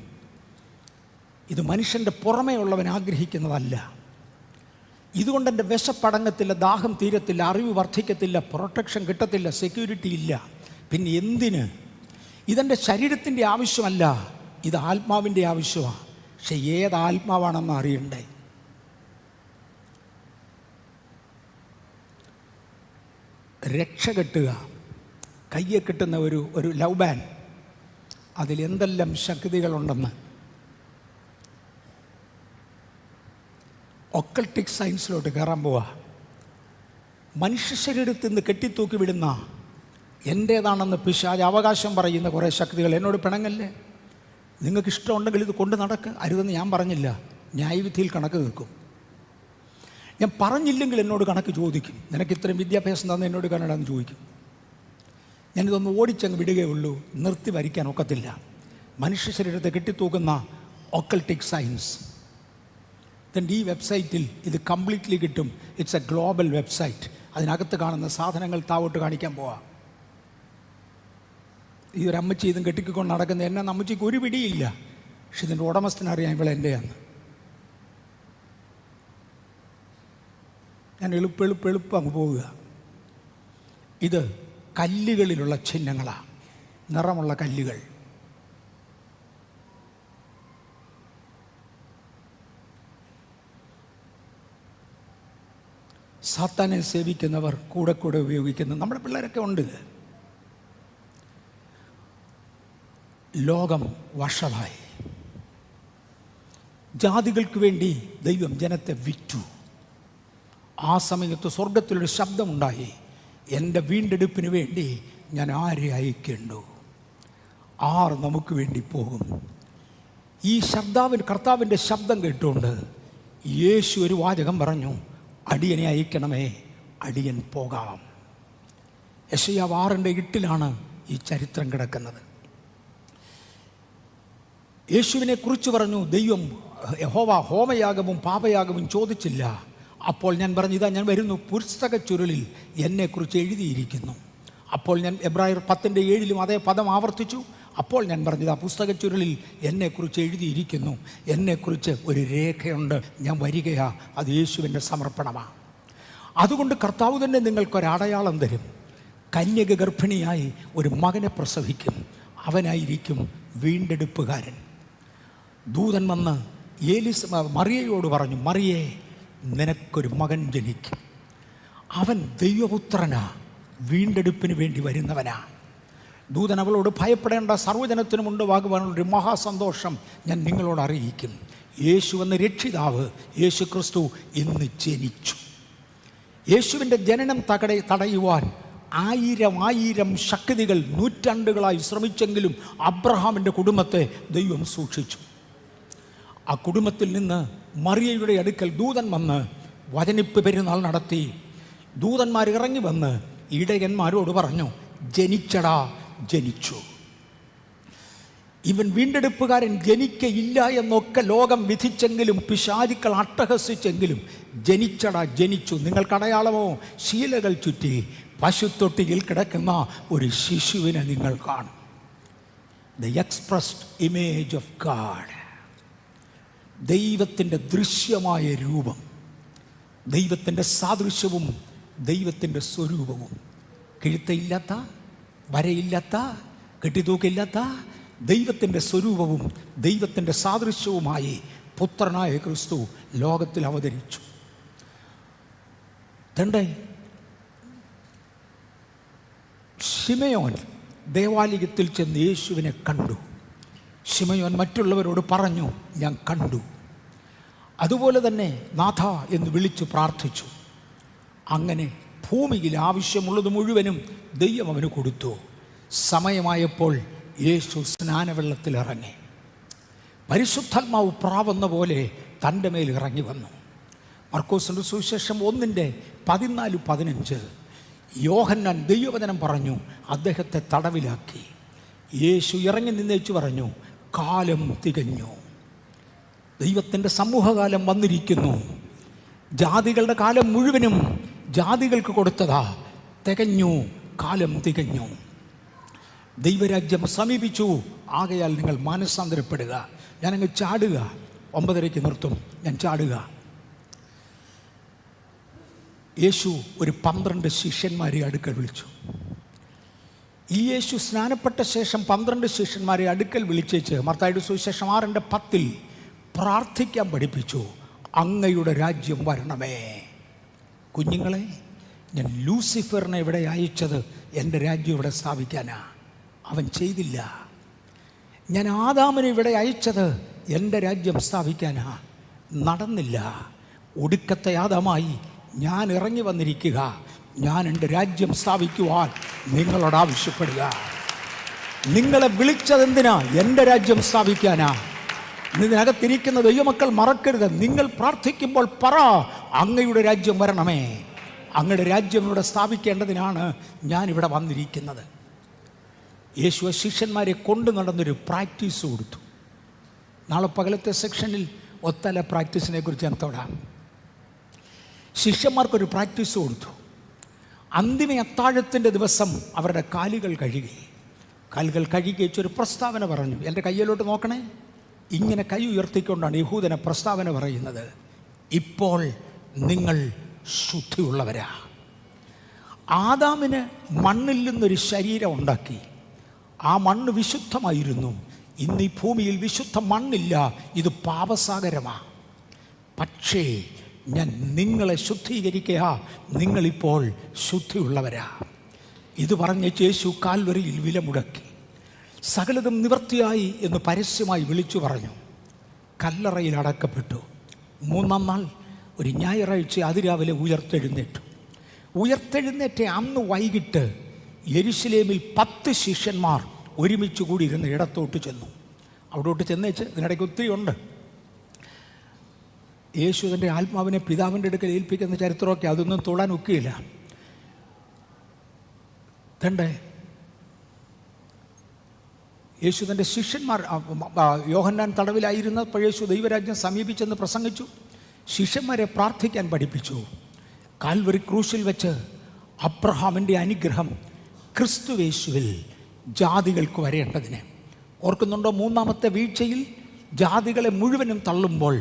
A: ഇത് മനുഷ്യൻ്റെ പുറമേ ഉള്ളവൻ ആഗ്രഹിക്കുന്നതല്ല. ഇതുകൊണ്ട് എൻ്റെ വിശപ്പടങ്ങത്തില്ല, ദാഹം തീരത്തില്ല, അറിവ് വർദ്ധിക്കത്തില്ല, പ്രൊട്ടക്ഷൻ കിട്ടത്തില്ല, സെക്യൂരിറ്റി ഇല്ല. പിന്നെ എന്തിന്? ഇതെൻ്റെ ശരീരത്തിൻ്റെ ആവശ്യമല്ല, ഇത് ആത്മാവിൻ്റെ ആവശ്യമാണ്. പക്ഷെ ഏത് ആത്മാവാണെന്ന് അറിയണ്ടേ? രക്ഷ കെട്ടുക, കയ്യെ കിട്ടുന്ന ഒരു ലവ് ബാൻ, അതിലെന്തെല്ലാം ശക്തികളുണ്ടെന്ന്. ഒക്കൾട്ടിക് സയൻസിലോട്ട് കയറാൻ പോവുക. മനുഷ്യ ശരീരത്തിൽ നിന്ന് കെട്ടിത്തൂക്കി വിടുന്ന, എൻ്റേതാണെന്ന് പിശാച് അവകാശം പറയുന്ന കുറേ ശക്തികൾ. എന്നോട് പിണങ്ങല്ലേ, നിങ്ങൾക്ക് ഇഷ്ടമുണ്ടെങ്കിൽ ഇത് കൊണ്ട് നടക്ക്, അരുതെന്ന് ഞാൻ പറഞ്ഞില്ല. ന്യായവിധിയിൽ കണക്ക് നിൽക്കും. ഞാൻ പറഞ്ഞില്ലെങ്കിൽ എന്നോട് കണക്ക് ചോദിക്കും. നിനക്ക് ഇത്രയും വിദ്യാഭ്യാസം തന്നെ എന്നോട് കാണാമെന്ന് ചോദിക്കും. ഞാനിതൊന്ന് ഓടിച്ചങ്ങ് വിടുകയുള്ളൂ, നിർത്തി വരിക്കാൻ ഒക്കത്തില്ല. മനുഷ്യ ശരീരത്തെ കെട്ടിത്തൂക്കുന്ന ഒക്കൾട്ടിക് സയൻസ്. ഇതിൻ്റെ ഈ വെബ്സൈറ്റിൽ ഇത് കംപ്ലീറ്റ്ലി കിട്ടും. It's A global website. അതിനകത്ത് കാണുന്ന സാധനങ്ങൾ താവോട്ട് കാണിക്കാൻ പോവാം. ഈ ഒരു അമ്മച്ചി ഇതും കെട്ടിക്കൊണ്ട് നടക്കുന്ന എന്നെ അമ്മച്ചിക്ക് ഒരു പിടിയില്ല. പക്ഷെ ഇതിൻ്റെ ഉടമസ്ഥനറിയാം ഇവളെ എൻ്റെയാണ്. ഞാൻ എളുപ്പം അങ്ങ് പോവുക. ഇത് കല്ലുകളിലുള്ള ചിഹ്നങ്ങളാണ്, നിറമുള്ള കല്ലുകൾ. സാത്താനെ സേവിക്കുന്നവർ കൂടെ ഉപയോഗിക്കുന്ന നമ്മുടെ പിള്ളേരൊക്കെ ഉണ്ട്. ലോകം വഷളായി. ജാതികൾക്ക് വേണ്ടി ദൈവം ജനത്തെ വിറ്റു. ആ സമയത്ത് സ്വർഗത്തിലൊരു ശബ്ദമുണ്ടായി, എൻ്റെ വീണ്ടെടുപ്പിന് വേണ്ടി ഞാൻ ആരെ അയക്കേണ്ടു? ആർ നമുക്ക് വേണ്ടി പോകും? ഈ കർത്താവിൻ്റെ ശബ്ദം കേട്ടുകൊണ്ട് യേശു ഒരു വാചകം പറഞ്ഞു, അടിയനെ അയക്കണമേ, അടിയൻ പോകാം. യെശയ്യാവ് 6:8 ഈ ചരിത്രം കിടക്കുന്നത്. യേശുവിനെ കുറിച്ച് പറഞ്ഞു, ദൈവം യഹോവ ഹോമയാഗവും പാപയാഗവും ചോദിച്ചില്ല. അപ്പോൾ ഞാൻ പറഞ്ഞു, ഇതാ ഞാൻ വരുന്നു, പുസ്തക ചുരുളിൽ എന്നെക്കുറിച്ച് എഴുതിയിരിക്കുന്നു. അപ്പോൾ ഞാൻ എബ്രായർ 10:7 അതേ പദം ആവർത്തിച്ചു. അപ്പോൾ ഞാൻ പറഞ്ഞത്, ആ പുസ്തക ചുരുളിൽ എന്നെക്കുറിച്ച് എഴുതിയിരിക്കുന്നു. എന്നെക്കുറിച്ച് ഒരു രേഖയുണ്ട്, ഞാൻ വരികയാ. അത് യേശുവിൻ്റെ സമർപ്പണമാണ്. അതുകൊണ്ട് കർത്താവ് തന്നെ നിങ്ങൾക്കൊരടയാളം തരും. കന്യക ഗർഭിണിയായി ഒരു മകനെ പ്രസവിക്കും, അവനായിരിക്കും വീണ്ടെടുപ്പുകാരൻ. ദൂതൻ വന്ന് മറിയയോട് പറഞ്ഞു, മറിയേ, നിനക്കൊരു മകൻ ജനിക്കും, അവൻ ദൈവപുത്രനാ, വീണ്ടെടുപ്പിന് വേണ്ടി വരുന്നവനാ. ദൂതൻ അവളോട്, ഭയപ്പെടേണ്ട, സർവ്വജനത്തിനും ഉണ്ടാകുവാനുള്ളൊരു മഹാസന്തോഷം ഞാൻ നിങ്ങളോട് അറിയിക്കും. യേശു എന്ന രക്ഷിതാവ് യേശു ക്രിസ്തു ഇന്ന് ജനിച്ചു. യേശുവിൻ്റെ ജനനം തടയുവാൻ 1000 ശക്തികൾ നൂറ്റാണ്ടുകളായി ശ്രമിച്ചെങ്കിലും അബ്രഹാമിൻ്റെ കുടുംബത്തെ ദൈവം സൂക്ഷിച്ചു. ആ കുടുംബത്തിൽ നിന്ന് മറിയയുടെ അടുക്കൽ ദൂതൻ വന്ന് വചനിപ്പ് പെരുന്നാൾ നടത്തി. ദൂതന്മാർ ഇറങ്ങി വന്ന് ഇടയന്മാരോട് പറഞ്ഞു, ജനിച്ചടാ, ജനിച്ചു. ഇവൻ വീണ്ടെടുപ്പുകാരൻ ജനിക്കയില്ല എന്നൊക്കെ ലോകം വിധിച്ചെങ്കിലും, പിശാചുക്കൾ അട്ടഹസിച്ചെങ്കിലും, ജനിച്ചടാ, ജനിച്ചു. നിങ്ങൾക്കടയാളമോ? ശീലകൾ ചുറ്റി പശുത്തൊട്ടിയിൽ കിടക്കുന്ന ഒരു ശിശുവിനെ നിങ്ങൾ കാണും. The expressed image of God, ദൈവത്തിൻ്റെ ദൃശ്യമായ രൂപം, ദൈവത്തിൻ്റെ സാദൃശ്യവും ദൈവത്തിൻ്റെ സ്വരൂപവും. കിഴുത്തയില്ലാത്ത, വരയില്ലാത്ത, കെട്ടിത്തൂക്കില്ലാത്ത ദൈവത്തിൻ്റെ സ്വരൂപവും ദൈവത്തിൻ്റെ സാദൃശ്യവുമായി പുത്രനായ ക്രിസ്തു ലോകത്തിൽ അവതരിച്ചു. തൻ്റെ ശിമയോൻ ദേവാലയത്തിൽ ചെന്ന് യേശുവിനെ കണ്ടു. ശിമയോൻ മറ്റുള്ളവരോട് പറഞ്ഞു, ഞാൻ കണ്ടു. അതുപോലെ തന്നെ നാഥ എന്ന് വിളിച്ച് പ്രാർത്ഥിച്ചു. അങ്ങനെ ഭൂമിയിൽ ആവശ്യമുള്ളത് മുഴുവനും ദൈവം അവന് കൊടുത്തു. സമയമായപ്പോൾ യേശു സ്നാനവെള്ളത്തിലിറങ്ങി. പരിശുദ്ധാത്മാവ് പ്രാവുന്ന പോലെ തൻ്റെ മേൽ ഇറങ്ങി വന്നു. മർക്കോസിൻ്റെ സുവിശേഷം 1:14-15 യോഹന്നാൻ ദൈവവചനം പറഞ്ഞു, അദ്ദേഹത്തെ തടവിലാക്കി. യേശു ഇറങ്ങി നിന്നേച്ചു പറഞ്ഞു, കാലം തികഞ്ഞു, ദൈവത്തിൻ്റെ സമൂഹകാലം വന്നിരിക്കുന്നു. ജാതികളുടെ കാലം മുഴുവനും ജാതികൾക്ക് കൊടുത്തതാ, തികഞ്ഞു, കാലം തികഞ്ഞു. ദൈവരാജ്യം സമീപിച്ചു, ആകയാൽ നിങ്ങൾ മാനസാന്തരപ്പെടുക. ഞാനങ്ങ് ചാടുക, 9:30 നിർത്തും, ഞാൻ ചാടുക. യേശു ഒരു 12 ശിഷ്യന്മാരെ അടുക്കൽ വിളിച്ചു. ഈ യേശു സ്നാനപ്പെട്ട ശേഷം 12 ശിഷ്യന്മാരെ അടുക്കൽ വിളിച്ചേച്ച് മത്തായിയുടെ സുവിശേഷം 6:10 പ്രാർത്ഥിക്കാൻ പഠിപ്പിച്ചു. അങ്ങയുടെ രാജ്യം വരണമേ. കുഞ്ഞുങ്ങളെ, ഞാൻ ലൂസിഫറിനെ ഇവിടെ അയച്ചത് എൻ്റെ രാജ്യം ഇവിടെ സ്ഥാപിക്കാനാ. അവൻ ചെയ്തില്ല. ഞാൻ ആദാമിനെ ഇവിടെ അയച്ചത് എൻ്റെ രാജ്യം സ്ഥാപിക്കാനാ. നടന്നില്ല. ഒടുക്കത്തെ ആദാമായി ഞാൻ ഇറങ്ങി വന്നിരിക്കുക. ഞാൻ എൻ്റെ രാജ്യം സ്ഥാപിക്കുവാൻ നിങ്ങളോട് ആവശ്യപ്പെടുക. നിങ്ങളെ വിളിച്ചതെന്തിനാ? എൻ്റെ രാജ്യം സ്ഥാപിക്കാനാ. ഇതിനകത്തിരിക്കുന്ന ദൈവമക്കൾ മറക്കരുത്. നിങ്ങൾ പ്രാർത്ഥിക്കുമ്പോൾ പറ, അങ്ങയുടെ രാജ്യം വരണമേ. അങ്ങയുടെ രാജ്യം ഇവിടെ സ്ഥാപിക്കേണ്ടതിനാണ് ഞാനിവിടെ വന്നിരിക്കുന്നത്. യേശു ശിഷ്യന്മാരെ കൊണ്ടു നടന്നൊരു പ്രാക്ടീസ് കൊടുത്തു. നാളെ പകലത്തെ സെക്ഷനിൽ ഒത്തല പ്രാക്ടീസിനെ കുറിച്ച് ഞാൻ തൊടാം. ശിഷ്യന്മാർക്കൊരു പ്രാക്ടീസ് കൊടുത്തു. അന്തിമ അത്താഴത്തിൻ്റെ ദിവസം അവരുടെ കാലുകൾ കഴുകി വെച്ചൊരു പ്രസ്താവന പറഞ്ഞു. എൻ്റെ കയ്യിലോട്ട് നോക്കണേ. ഇങ്ങനെ കൈ ഉയർത്തിക്കൊണ്ടാണ് യഹൂദന പ്രസ്താവന പറയുന്നത്. ഇപ്പോൾ നിങ്ങൾ ശുദ്ധിയുള്ളവരാ. ആദാമിന് മണ്ണിൽ നിന്നൊരു ശരീരം ഉണ്ടാക്കി. ആ മണ്ണ് വിശുദ്ധമായിരുന്നു. ഇന്ന് ഈ ഭൂമിയിൽ വിശുദ്ധ മണ്ണില്ല, ഇത് പാപസാഗരമാണ്. പക്ഷേ ഞാൻ നിങ്ങളെ ശുദ്ധീകരിക്കുക, നിങ്ങളിപ്പോൾ ശുദ്ധിയുള്ളവരാ. ഇത് പറഞ്ഞ് യേശു കാൽവരിയിൽ വില മുടക്കി. സകലതും നിവൃത്തിയായി എന്ന് പരസ്യമായി വിളിച്ചു പറഞ്ഞു. കല്ലറയിൽ അടക്കപ്പെട്ടു. 3-ാം നാൾ ഒരു ഞായറാഴ്ച അതിരാവിലെ ഉയർത്തെഴുന്നേറ്റ് അന്ന് വൈകിട്ട് യെരുശലേമിൽ 10 ശിഷ്യന്മാർ ഒരുമിച്ച് കൂടി ഇരുന്ന ഇടത്തോട്ട് ചെന്നു. അവിടോട്ട് ചെന്നേച്ച് ഇതിനിടയ്ക്ക് ഒത്തിരി ഉണ്ട്. യേശു തൻ്റെ ആത്മാവിനെ പിതാവിൻ്റെ അടുക്കൽ ഏൽപ്പിക്കുന്ന ചരിത്രമൊക്കെ അതൊന്നും തൊടാൻ ഒക്കുകയില്ല. തൻ്റെ യേശു തൻ്റെ ശിഷ്യന്മാർ, യോഹന്നാൻ തടവിലായിരുന്നപ്പോൾ യേശു ദൈവരാജ്യം സമീപിച്ചെന്ന് പ്രസംഗിച്ചു. ശിഷ്യന്മാരെ പ്രാർത്ഥിക്കാൻ പഠിപ്പിച്ചു. കാൽവരി ക്രൂശിൽ വെച്ച് അബ്രഹാമിൻ്റെ അനുഗ്രഹം ക്രിസ്തുവേശുവിൽ ജാതികൾക്ക് വരേണ്ടതിന്. ഓർക്കുന്നുണ്ടോ? 3-ാമത്തെ വീഴ്ചയിൽ ജാതികളെ മുഴുവനും തള്ളുമ്പോൾ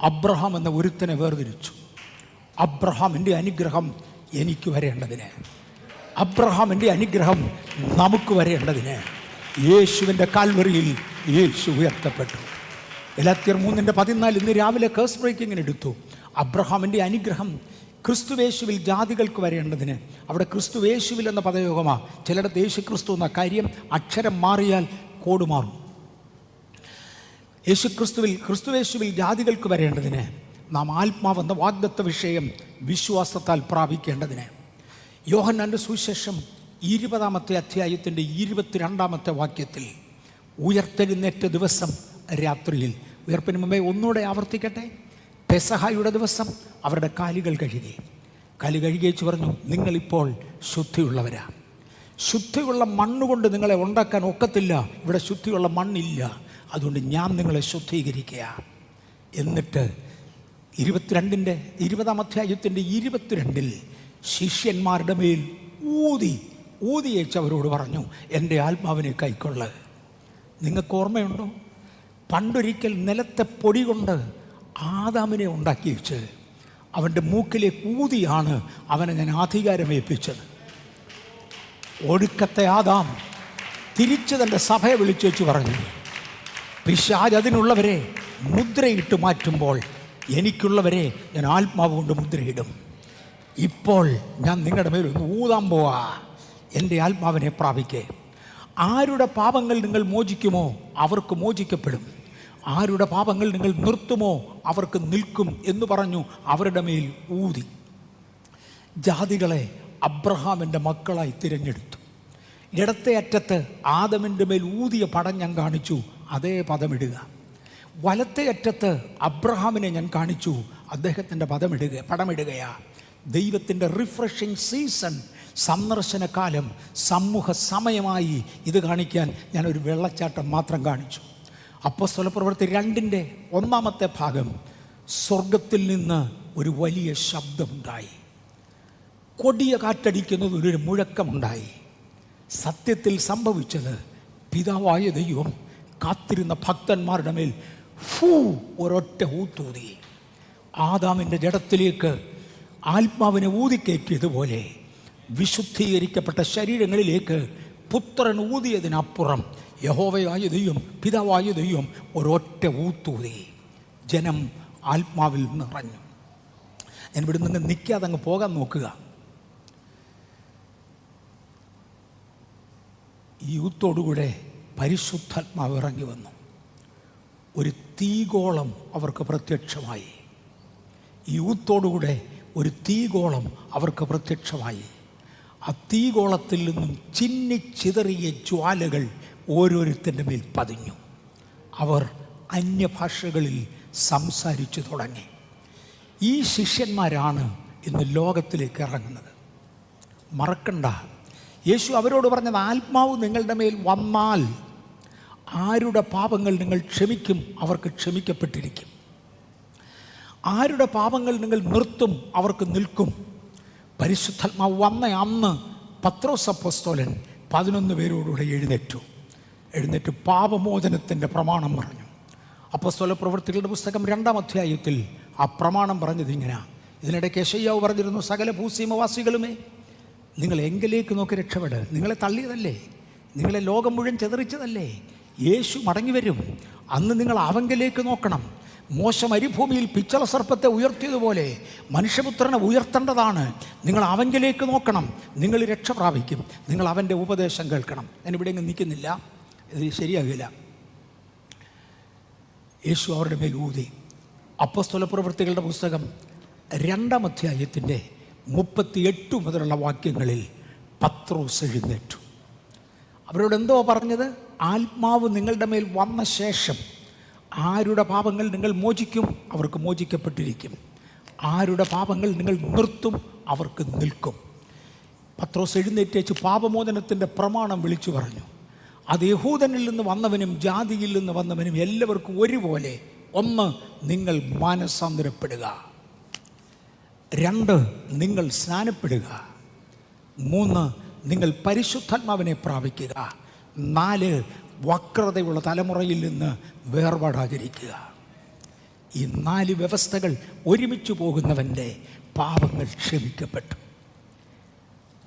A: അബ്രഹാം എന്ന ഒരുത്തനെ വേർതിരിച്ചു. അബ്രഹാമിൻ്റെ അനുഗ്രഹം എനിക്ക് വരേണ്ടതിന്, അബ്രഹാമിൻ്റെ അനുഗ്രഹം നമുക്ക് വരേണ്ടതിന് യേശുവിൻ്റെ കാൽവറിയിൽ യേശു ഉയർത്തപ്പെട്ടു. ഗലാത്യർ 3:14 ഇന്ന് രാവിലെ കേസ് ബ്രേക്കിങ്ങിന് എടുത്തു. അബ്രഹാമിൻ്റെ അനുഗ്രഹം ക്രിസ്തുവേശുവിൽ ജാതികൾക്ക് വരേണ്ടതിന്. അവിടെ ക്രിസ്തുവേശുവിൽ എന്ന പദയോഗമാണ്. ചിലയിടത്ത് യേശു ക്രിസ്തു എന്ന കാര്യം അക്ഷരം മാറിയാൽ കോഡ് മാറും. ക്രിസ്തുവേശുവിൽ ജാതികൾക്ക് വരേണ്ടതിന് നാം ആത്മാവെന്ന വാഗ്ദത്ത വിഷയം വിശ്വാസത്താൽ പ്രാപിക്കേണ്ടതിന്. യോഹന്നാൻ്റെ സുവിശേഷം 20-ാമത്തെ അധ്യായത്തിൻ്റെ 22-ാമത്തെ വാക്യത്തിൽ ഉയർത്തെഴുന്നേറ്റ ദിവസം രാത്രിയിൽ, ഉയർപ്പിന് മുമ്പേ ഒന്നുകൂടെ ആവർത്തിക്കട്ടെ, പെസഹായുടെ ദിവസം അവരുടെ കാലുകൾ കഴുകി. കലി കഴുകിയേച്ച് പറഞ്ഞു, നിങ്ങളിപ്പോൾ ശുദ്ധിയുള്ളവരാ. ശുദ്ധിയുള്ള മണ്ണുകൊണ്ട് നിങ്ങളെ ഉണ്ടാക്കാൻ ഒക്കത്തില്ല. ഇവിടെ ശുദ്ധിയുള്ള മണ്ണില്ല. അതുകൊണ്ട് ഞാൻ നിങ്ങളെ ശുദ്ധീകരിക്കുക. എന്നിട്ട് 20-ാം അധ്യായത്തിൻ്റെ 22 ശിഷ്യന്മാരുടെ മേൽ ഊതിയേച്ച് അവരോട് പറഞ്ഞു, എൻ്റെ ആത്മാവിനെ കൈക്കൊള്ള്. നിങ്ങൾക്ക് ഓർമ്മയുണ്ടോ? പണ്ടൊരിക്കൽ നിലത്തെ പൊടി കൊണ്ട് ആദാമിനെ ഉണ്ടാക്കി വെച്ച് അവൻ്റെ മൂക്കിലേക്ക് ഊതിയാണ് അവനെ ഞാൻ അധികാരമേൽപ്പിച്ചത്. ഒടുക്കത്തെ ആദാം തിരിച്ച് തൻ്റെ സഭയെ വിളിച്ചു വെച്ച് പറഞ്ഞു, പിശാച് അതിനുള്ളവരെ മുദ്രയിട്ട് മാറ്റുമ്പോൾ എനിക്കുള്ളവരെ ഞാൻ ആത്മാവ് കൊണ്ട് മുദ്രയിടും. ഇപ്പോൾ ഞാൻ നിങ്ങളുടെ മേലൊന്ന് ഊതാൻ പോവാ. എൻ്റെ ആത്മാവിനെ പ്രാപിക്കേ. ആരുടെ പാപങ്ങൾ നിങ്ങൾ മോചിക്കുമോ അവർക്ക് മോചിക്കപ്പെടും, ആരുടെ പാപങ്ങൾ നിങ്ങൾ നിർത്തുമോ അവർക്ക് നിൽക്കും എന്ന് പറഞ്ഞു അവരുടെ മേൽ ഊതി. ജാതികളെ അബ്രഹാമിൻ്റെ മക്കളായി തിരഞ്ഞെടുത്തു. ഇടത്തെ അറ്റത്ത് ആദമിൻ്റെ മേൽ ഊതിയ പടം ഞാൻ കാണിച്ചു, അതേ പദമിടുക. വലത്തെ അറ്റത്ത് അബ്രഹാമിനെ ഞാൻ കാണിച്ചു, അദ്ദേഹത്തിൻ്റെ പടമിടുകയാ. ദൈവത്തിൻ്റെ റിഫ്രഷിങ് സീസൺ, സന്ദർശനകാലം, സമൂഹ സമയമായി ഇത് കാണിക്കാൻ ഞാനൊരു വെള്ളച്ചാട്ടം മാത്രം കാണിച്ചു. അപ്പോസ്തലപ്രവൃത്തി 2-ന്റെ 1-ാമത്തെ ഭാഗം, സ്വർഗത്തിൽ നിന്ന് ഒരു വലിയ ശബ്ദമുണ്ടായി, കൊടിയ കാറ്റടിക്കുന്നത് ഒരു മുഴക്കമുണ്ടായി. സത്യത്തിൽ സംഭവിച്ചത്, പിതാവായ ദൈവം കാത്തിരുന്ന ഭക്തന്മാരുടെ മേൽ ഒരൊറ്റ ഊത്തൂതി. ആദാമിൻ്റെ ജഡത്തിലേക്ക് ആത്മാവിനെ ഊതിക്കയറ്റിയതുപോലെ വിശുദ്ധീകരിക്കപ്പെട്ട ശരീരങ്ങളിലേക്ക് പുത്രൻ ഊതിയതിനപ്പുറം യഹോവയായ ദൈവം, പിതാവായ ദൈവം ഒരൊറ്റ ഊത്തൂതി. ജനം ആത്മാവിൽ നിറഞ്ഞു. ഞാൻ ഇവിടെ നിന്ന് നിൽക്കാതെ അങ്ങ് പോകാൻ നോക്കുക. ഈ ഊത്തോടുകൂടെ പരിശുദ്ധാത്മാവ് ഇറങ്ങി വന്നു. ഒരു തീഗോളം അവർക്ക് പ്രത്യക്ഷമായി. ഈ ഊത്തോടുകൂടെ ഒരു തീഗോളം അവർക്ക് പ്രത്യക്ഷമായി. ആ തീഗോളത്തിൽ നിന്നും ചിന്നിച്ചിതറിയ ജ്വാലകൾ ഓരോരുത്തൻ്റെ മേൽ പതിഞ്ഞു. അവർ അന്യഭാഷകളിൽ സംസാരിച്ചു തുടങ്ങി. ഈ ശിഷ്യന്മാരാണ് ഇന്ന് ലോകത്തിലേക്ക് ഇറങ്ങുന്നത്. മറക്കണ്ട, യേശു അവരോട് പറഞ്ഞത്, ആത്മാവ് നിങ്ങളുടെ മേൽ വന്നാൽ ആരുടെ പാപങ്ങൾ നിങ്ങൾ ക്ഷമിക്കും അവർക്ക് ക്ഷമിക്കപ്പെട്ടിരിക്കും, ആരുടെ പാപങ്ങൾ നിങ്ങൾ നിർത്തും അവർക്ക് നിൽക്കും. പരിശുദ്ധാത്മാവ് വന്ന അന്ന് പത്രോസ് അപ്പോസ്തലൻ 11 പേരോടുകൂടെ എഴുന്നേറ്റ് പാപമോചനത്തിൻ്റെ പ്രമാണം പറഞ്ഞു. അപ്പോസ്തല പ്രവൃത്തികളുടെ പുസ്തകം 2-ാം അധ്യായത്തിൽ ആ പ്രമാണം പറഞ്ഞത് ഇങ്ങനെ. ഇതിനിടയ്ക്ക് യെശയ്യാവ് പറഞ്ഞിരുന്നു, സകല ഭൂസീമവാസികളുമേ നിങ്ങൾ എങ്കിലേക്ക് നോക്കി രക്ഷപ്പെട്. നിങ്ങളെ തള്ളിയതല്ലേ, നിങ്ങളെ ലോകം മുഴുവൻ ചെതറിച്ചതല്ലേ. യേശു മടങ്ങി വരും, അന്ന് നിങ്ങൾ അവങ്കലേക്ക് നോക്കണം. മോശ മരുഭൂമിയിൽ പിച്ചള സർപ്പത്തെ ഉയർത്തിയതുപോലെ മനുഷ്യപുത്രനെ ഉയർത്തേണ്ടതാണ്. നിങ്ങൾ അവങ്കലേക്ക് നോക്കണം, നിങ്ങൾ രക്ഷ പ്രാപിക്കും. നിങ്ങൾ അവൻ്റെ ഉപദേശം കേൾക്കണം. ഞാനിവിടെ എങ്ങും നിൽക്കുന്നില്ല, ഇത് ശരിയാകില്ല. യേശു അവരുടെ മേൽ ഊതി. അപ്പോസ്തല പ്രവൃത്തികളുടെ പുസ്തകം 2-ാം അധ്യായത്തിൻ്റെ 38 മുതലുള്ള വാക്യങ്ങളിൽ പത്രോസ് എഴുന്നേറ്റു. അവരോട് എന്തോ പറഞ്ഞത്? ആത്മാവ് നിങ്ങളുടെ മേൽ വന്ന ശേഷം ആരുടെ പാപങ്ങൾ നിങ്ങൾ മോചിക്കും അവർക്ക് മോചിക്കപ്പെട്ടിരിക്കും, ആരുടെ പാപങ്ങൾ നിങ്ങൾ നിർത്തും അവർക്ക് നിൽക്കും. പത്രോസ് എഴുന്നേറ്റേച്ച് പാപമോചനത്തിൻ്റെ പ്രമാണം വിളിച്ചു പറഞ്ഞു. അത് യഹൂദനിൽ നിന്ന് വന്നവനും ജാതിയിൽ നിന്ന് വന്നവനും എല്ലാവർക്കും ഒരുപോലെ. 1, നിങ്ങൾ മാനസാന്തരപ്പെടുക. 2, നിങ്ങൾ സ്നാനപ്പെടുക. 3, നിങ്ങൾ പരിശുദ്ധാത്മാവിനെ പ്രാപിക്കുക. 4, വക്രതയുള്ള തലമുറയിൽ നിന്ന് വേർപാടാചരിക്കുക. ഈ 4 വ്യവസ്ഥകൾ ഒരുമിച്ച് പോകുന്നവൻ്റെ പാപങ്ങൾ ക്ഷമിക്കപ്പെട്ടു,